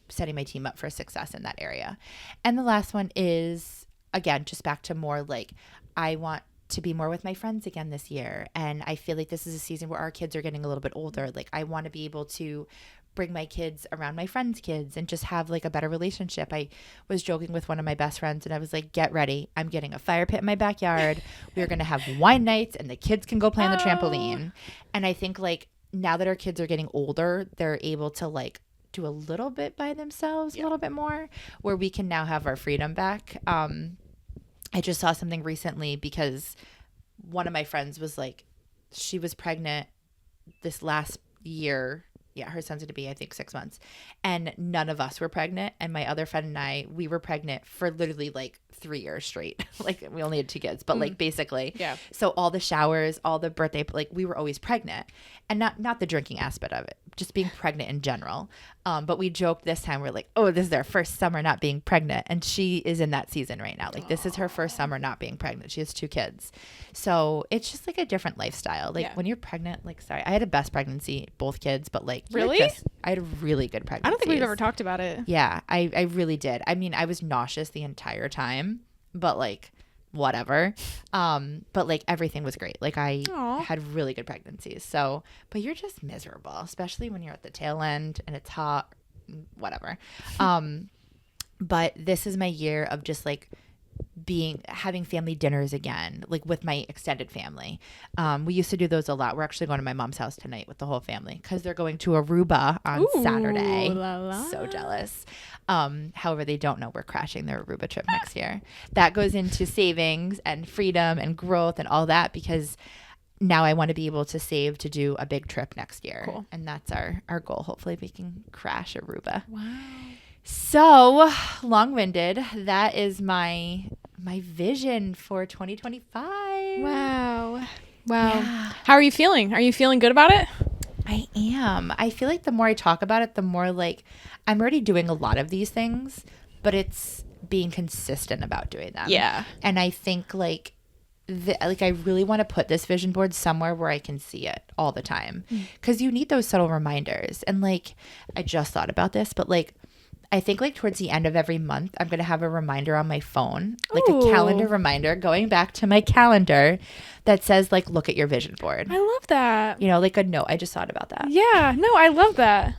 setting my team up for success in that area. And the last one is, again, just back to more like, I want to be more with my friends again this year. And I feel like this is a season where our kids are getting a little bit older. Like, I want to be able to bring my kids around my friends' kids and just have like a better relationship. I was joking with one of my best friends and I was like, get ready. I'm getting a fire pit in my backyard. We're going to have wine nights and the kids can go play on the trampoline. And I think like now that our kids are getting older, they're able to like do a little bit by themselves, a little bit more, where we can now have our freedom back. I just saw something recently because one of my friends was like, she was pregnant this last year. Yeah, her son's going to be, I think, 6 months. And none of us were pregnant. And my other friend and I, we were pregnant for literally like 3 years straight. Like, we only had 2 kids, but like basically. Yeah. So all the showers, all the birthday, like we were always pregnant. And not the drinking aspect of it, just being pregnant in general. But we joked this time, we're like, oh, this is their first summer not being pregnant. And she is in that season right now. Like, this is her first summer not being pregnant. She has 2 kids. So it's just like a different lifestyle. Like when you're pregnant, like, sorry, I had a best pregnancy, both kids, but like, really? I had a really good pregnancy. I don't think we've ever talked about it. Yeah, I really did. I mean, I was nauseous the entire time, but like, whatever. But like, everything was great. Like, I had really good pregnancies. So, but you're just miserable, especially when you're at the tail end and it's hot, whatever. But this is my year of just like having family dinners again, like with my extended family. We used to do those a lot. We're actually going to my mom's house tonight with the whole family because they're going to Aruba on Saturday. La la. So jealous. However, they don't know we're crashing their Aruba trip next year. That goes into savings and freedom and growth and all that, because now I want to be able to save to do a big trip next year. Cool. And that's our goal. Hopefully we can crash Aruba. Wow. So long-winded. That is my vision for 2025. Wow. Yeah. How are you feeling? Are you feeling good about it? I am. I feel like the more I talk about it, the more like I'm already doing a lot of these things, but it's being consistent about doing them. Yeah. And I think like I really want to put this vision board somewhere where I can see it all the time, because you need those subtle reminders. And like, I just thought about this, but like, I think like towards the end of every month, I'm going to have a reminder on my phone, like a calendar reminder going back to my calendar that says like, look at your vision board. I love that. Like a note. I just thought about that. Yeah. No, I love that.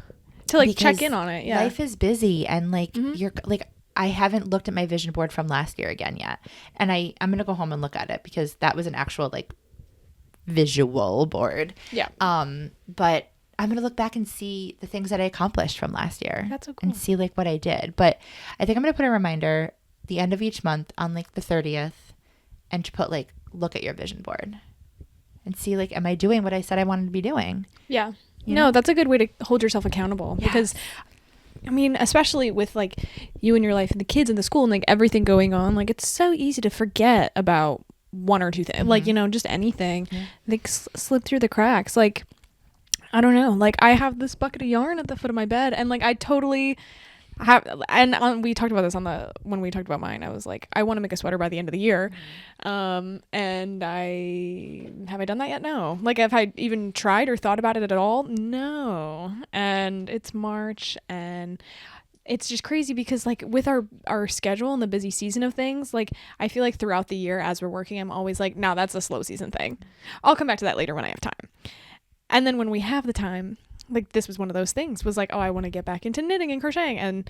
To like check in on it. Yeah. Life is busy and like you're like, I haven't looked at my vision board from last year again yet. And I'm going to go home and look at it because that was an actual like visual board. Yeah. But I'm going to look back and see the things that I accomplished from last year. That's so cool. And see like what I did. But I think I'm going to put a reminder the end of each month on like the 30th and to put like, look at your vision board and see like, am I doing what I said I wanted to be doing? Yeah. No, that's a good way to hold yourself accountable because I mean, especially with like you and your life and the kids and the school and like everything going on, like it's so easy to forget about one or two things, like, just anything, like slip through the cracks. Like, I don't know, like I have this bucket of yarn at the foot of my bed and like I totally have, and we talked about this when we talked about mine, I was like, I want to make a sweater by the end of the year. And have I done that yet? No. Like, have I even tried or thought about it at all? No. And it's March and it's just crazy because like with our schedule and the busy season of things, like I feel like throughout the year as we're working, I'm always like, no, that's a slow season thing. I'll come back to that later when I have time. And then when we have the time, like this was one of those things, was like, oh, I want to get back into knitting and crocheting. And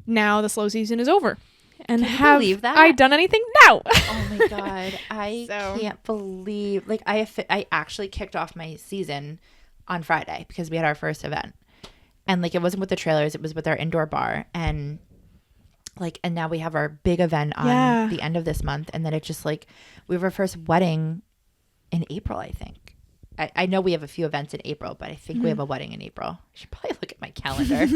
now the slow season is over. And can you believe that? I done anything? No. Oh my God. I can't believe, like I actually kicked off my season on Friday because we had our first event. And like, it wasn't with the trailers, it was with our indoor bar. And like, and now we have our big event on the end of this month. And then it just like, we have our first wedding in April, I think. I know we have a few events in April, but I think we have a wedding in April. I should probably look at my calendar.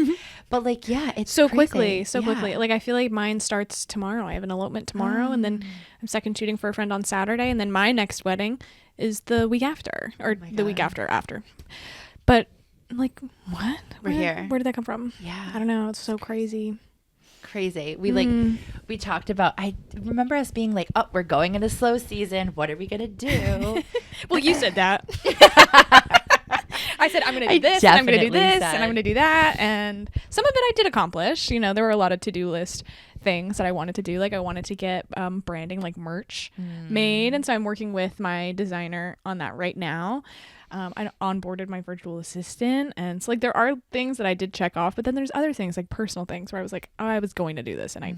But like, yeah, it's so crazy. quickly. Like I feel like mine starts tomorrow. I have an elopement tomorrow, and then I'm second shooting for a friend on Saturday, and then my next wedding is the week after, or the week after. But like, what? Here. Where did that come from? Yeah, I don't know. It's so crazy. We talked about, I remember us being like, oh, we're going into slow season, what are we gonna do? Well, you said that. I said I'm gonna do this, and I'm gonna do this, and I'm gonna do that, and some of it I did accomplish. You know, there were a lot of to-do list things that I wanted to do. Like I wanted to get branding, like merch made, and so I'm working with my designer on that right now. I onboarded my virtual assistant, and so like there are things that I did check off, but then there's other things like personal things where I was like, oh, I was going to do this, and I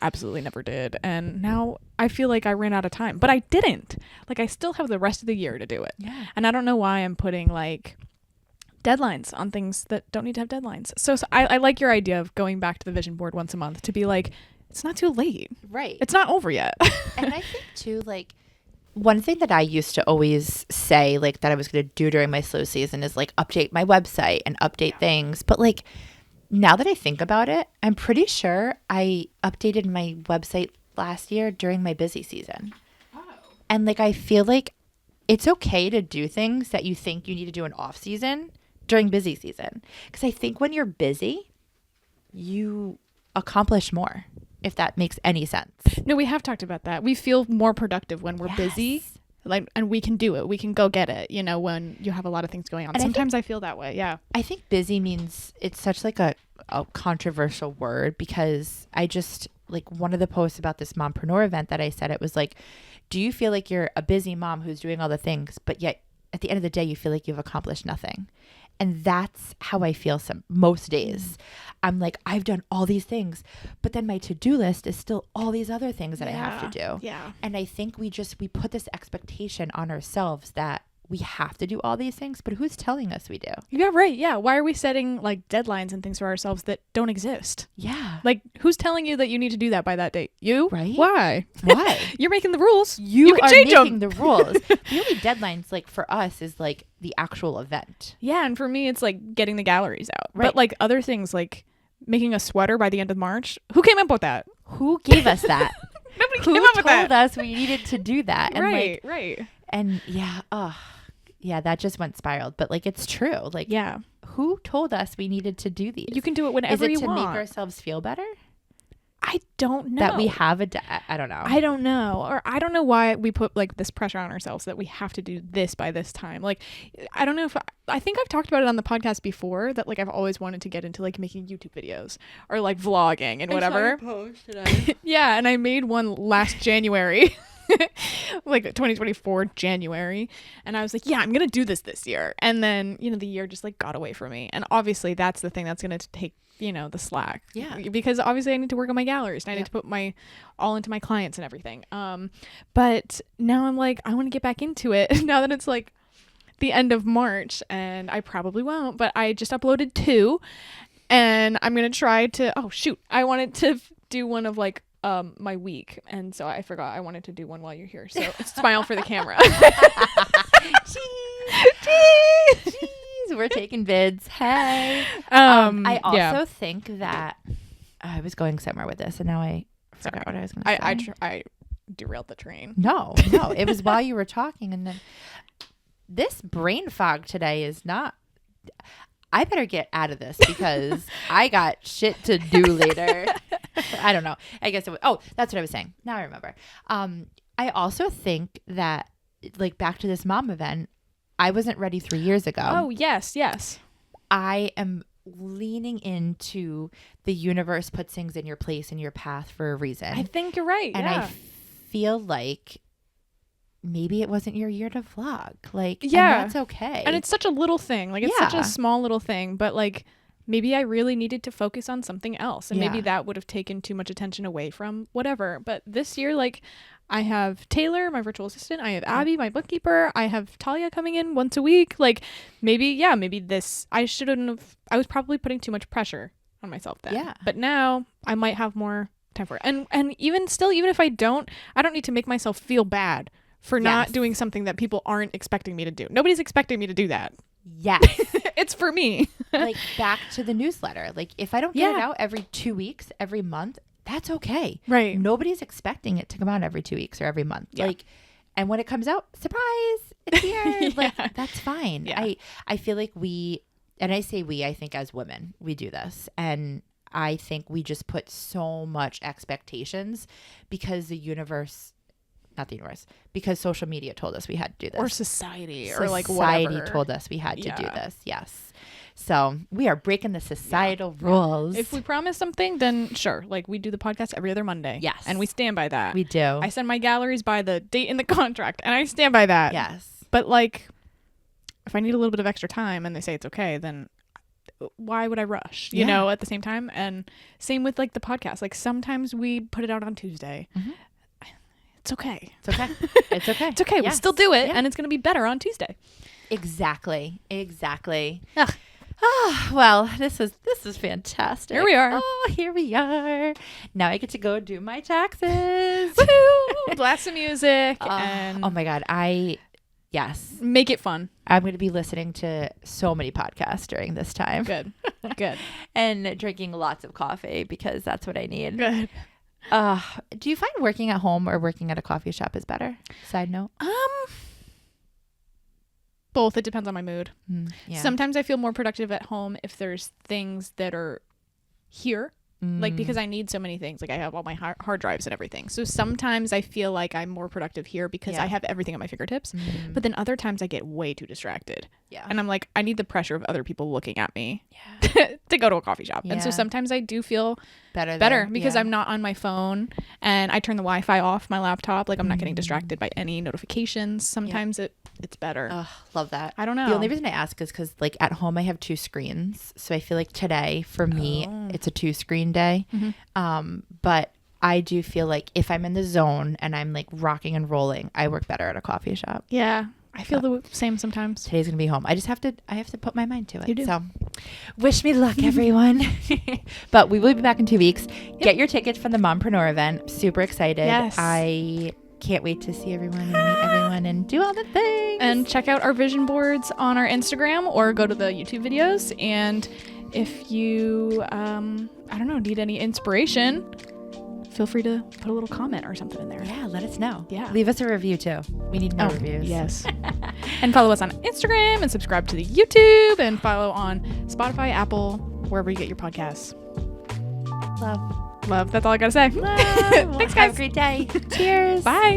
absolutely never did, and now I feel like I ran out of time, but I didn't. Like I still have the rest of the year to do it, and I don't know why I'm putting like deadlines on things that don't need to have deadlines. So I like your idea of going back to the vision board once a month to be like, it's not too late, right? It's not over yet. And I think too, like, one thing that I used to always say, like, that I was going to do during my slow season is, like, update my website and update things. But, like, now that I think about it, I'm pretty sure I updated my website last year during my busy season. Oh. And, like, I feel like it's okay to do things that you think you need to do in off season during busy season. Because I think when you're busy, you accomplish more. If that makes any sense. No, we have talked about that. We feel more productive when we're busy, like, and we can do it. We can go get it, you know, when you have a lot of things going on. And sometimes I feel that way. Yeah. I think busy means, it's such like a controversial word, because I just, like, one of the posts about this mompreneur event that I said, it was like, do you feel like you're a busy mom who's doing all the things, but yet at the end of the day, you feel like you've accomplished nothing? And that's how I feel most days. I'm like, I've done all these things, but then my to-do list is still all these other things that I have to do. Yeah. And I think we put this expectation on ourselves that we have to do all these things, but who's telling us we do? Yeah, right. Yeah. Why are we setting like deadlines and things for ourselves that don't exist? Yeah. Like, who's telling you that you need to do that by that date? You? Right. Why? You're making the rules. You can are change making them. the rules. The only deadlines, like, for us is like the actual event. Yeah. And for me, it's like getting the galleries out. Right. But like other things, like making a sweater by the end of March. Who came up with that? Who gave us that? Nobody came up with that. Who told us we needed to do that? And right. like, right. And yeah, that just went spiraled. But like, it's true. Like, yeah, who told us we needed to do these? You can do it whenever you want. Is it to make ourselves feel better? I don't know. That we have I don't know. I don't know. Or I don't know why we put like this pressure on ourselves that we have to do this by this time. Like, I don't know if I think I've talked about it on the podcast before that like I've always wanted to get into like making YouTube videos or like vlogging and whatever. I saw your post today. Yeah, and I made one last January. Like 2024 January, and I was like, yeah, I'm gonna do this year. And then, you know, the year just like got away from me, and obviously that's the thing that's gonna take, you know, the slack. Yeah, because obviously I need to work on my galleries and I need to put my all into my clients and everything. But now I'm like, I want to get back into it now that it's like the end of March, and I probably won't, but I just uploaded 2, and I'm gonna try to I wanted to do one of like my week, and so I forgot I wanted to do one while you're here, so smile for the camera. Cheese. We're taking bids. Hey. I also think that I was going somewhere with this, and now I forgot what I was going to say. I derailed the train. No, it was while you were talking, and then this brain fog today is not. I better get out of this because I got shit to do later. I don't know. I guess that's what I was saying. Now I remember. I also think that, like, back to this mom event, I wasn't ready 3 years ago. Oh, yes. I am leaning into the universe puts things in your place, in your path for a reason. I think you're right. And I feel like maybe it wasn't your year to vlog. Like, yeah, and that's okay. And it's such a little thing. Like, it's such a small little thing, but like, maybe I really needed to focus on something else, and maybe that would have taken too much attention away from whatever. But this year, like, I have Taylor, my virtual assistant. I have Abby, my bookkeeper. I have Talia coming in once a week. Like, maybe this, I shouldn't have, I was probably putting too much pressure on myself then. Yeah. But now I might have more time for it. And even still, even if I don't need to make myself feel bad for not doing something that people aren't expecting me to do. Nobody's expecting me to do that. Yes. It's for me. Like back to the newsletter. Like if I don't get it out every 2 weeks, every month, that's okay. Right. Nobody's expecting it to come out every 2 weeks or every month. Yeah. Like, and when it comes out, surprise, it's here. Like that's fine. Yeah. I feel like and I say we, I think as women, we do this. And I think we just put so much expectations because not the universe, because social media told us we had to do this. Or society or like whatever. Society told us we had to do this. Yes. So we are breaking the societal rules. If we promise something, then sure. Like we do the podcast every other Monday. Yes. And we stand by that. We do. I send my galleries by the date in the contract and I stand by that. Yes. But like, if I need a little bit of extra time and they say it's okay, then why would I rush, you know, at the same time? And same with like the podcast. Like sometimes we put it out on Tuesday. Mm-hmm. It's okay. It's okay. It's okay. It's okay. Yes. We'll still do it and it's going to be better on Tuesday. Exactly. Ugh. Oh, well, this is fantastic. Here we are. Oh, here we are. Now I get to go do my taxes. Woo! Blast some music and oh my God. Yes. Make it fun. I'm going to be listening to so many podcasts during this time. Good. And drinking lots of coffee because that's what I need. Good. Do you find working at home or working at a coffee shop is better? Side note. Both. It depends on my mood. Yeah. Sometimes I feel more productive at home if there's things that are here. Like because I need so many things, like I have all my hard drives and everything, so sometimes I feel like I'm more productive here because I have everything at my fingertips. But then other times I get way too distracted, and I'm like, I need the pressure of other people looking at me to go to a coffee shop. And so sometimes I do feel better because I'm not on my phone and I turn the Wi-Fi off my laptop. Like I'm not getting distracted by any notifications. Sometimes it's better. Love that. I don't know. The only reason I ask is because like at home I have 2 screens, so I feel like today for me it's a 2-screen day. But I do feel like if I'm in the zone and I'm like rocking and rolling, I work better at a coffee shop. Yeah, I feel the same sometimes. Today's gonna be home. I have to put my mind to it. You do. So wish me luck, everyone. But we will be back in 2 weeks. Get your tickets for the Mompreneur event. I'm super excited. Yes. I can't wait to see everyone and meet everyone and do all the things. And check out our vision boards on our Instagram or go to the YouTube videos. And if you, need any inspiration, feel free to put a little comment or something in there. Yeah, let us know. Yeah. Leave us a review too. We need more reviews. Yes. And follow us on Instagram and subscribe to the YouTube and follow on Spotify, Apple, wherever you get your podcasts. Love. That's all I got to say. Love. Thanks, guys. Have a great day. Cheers. Bye.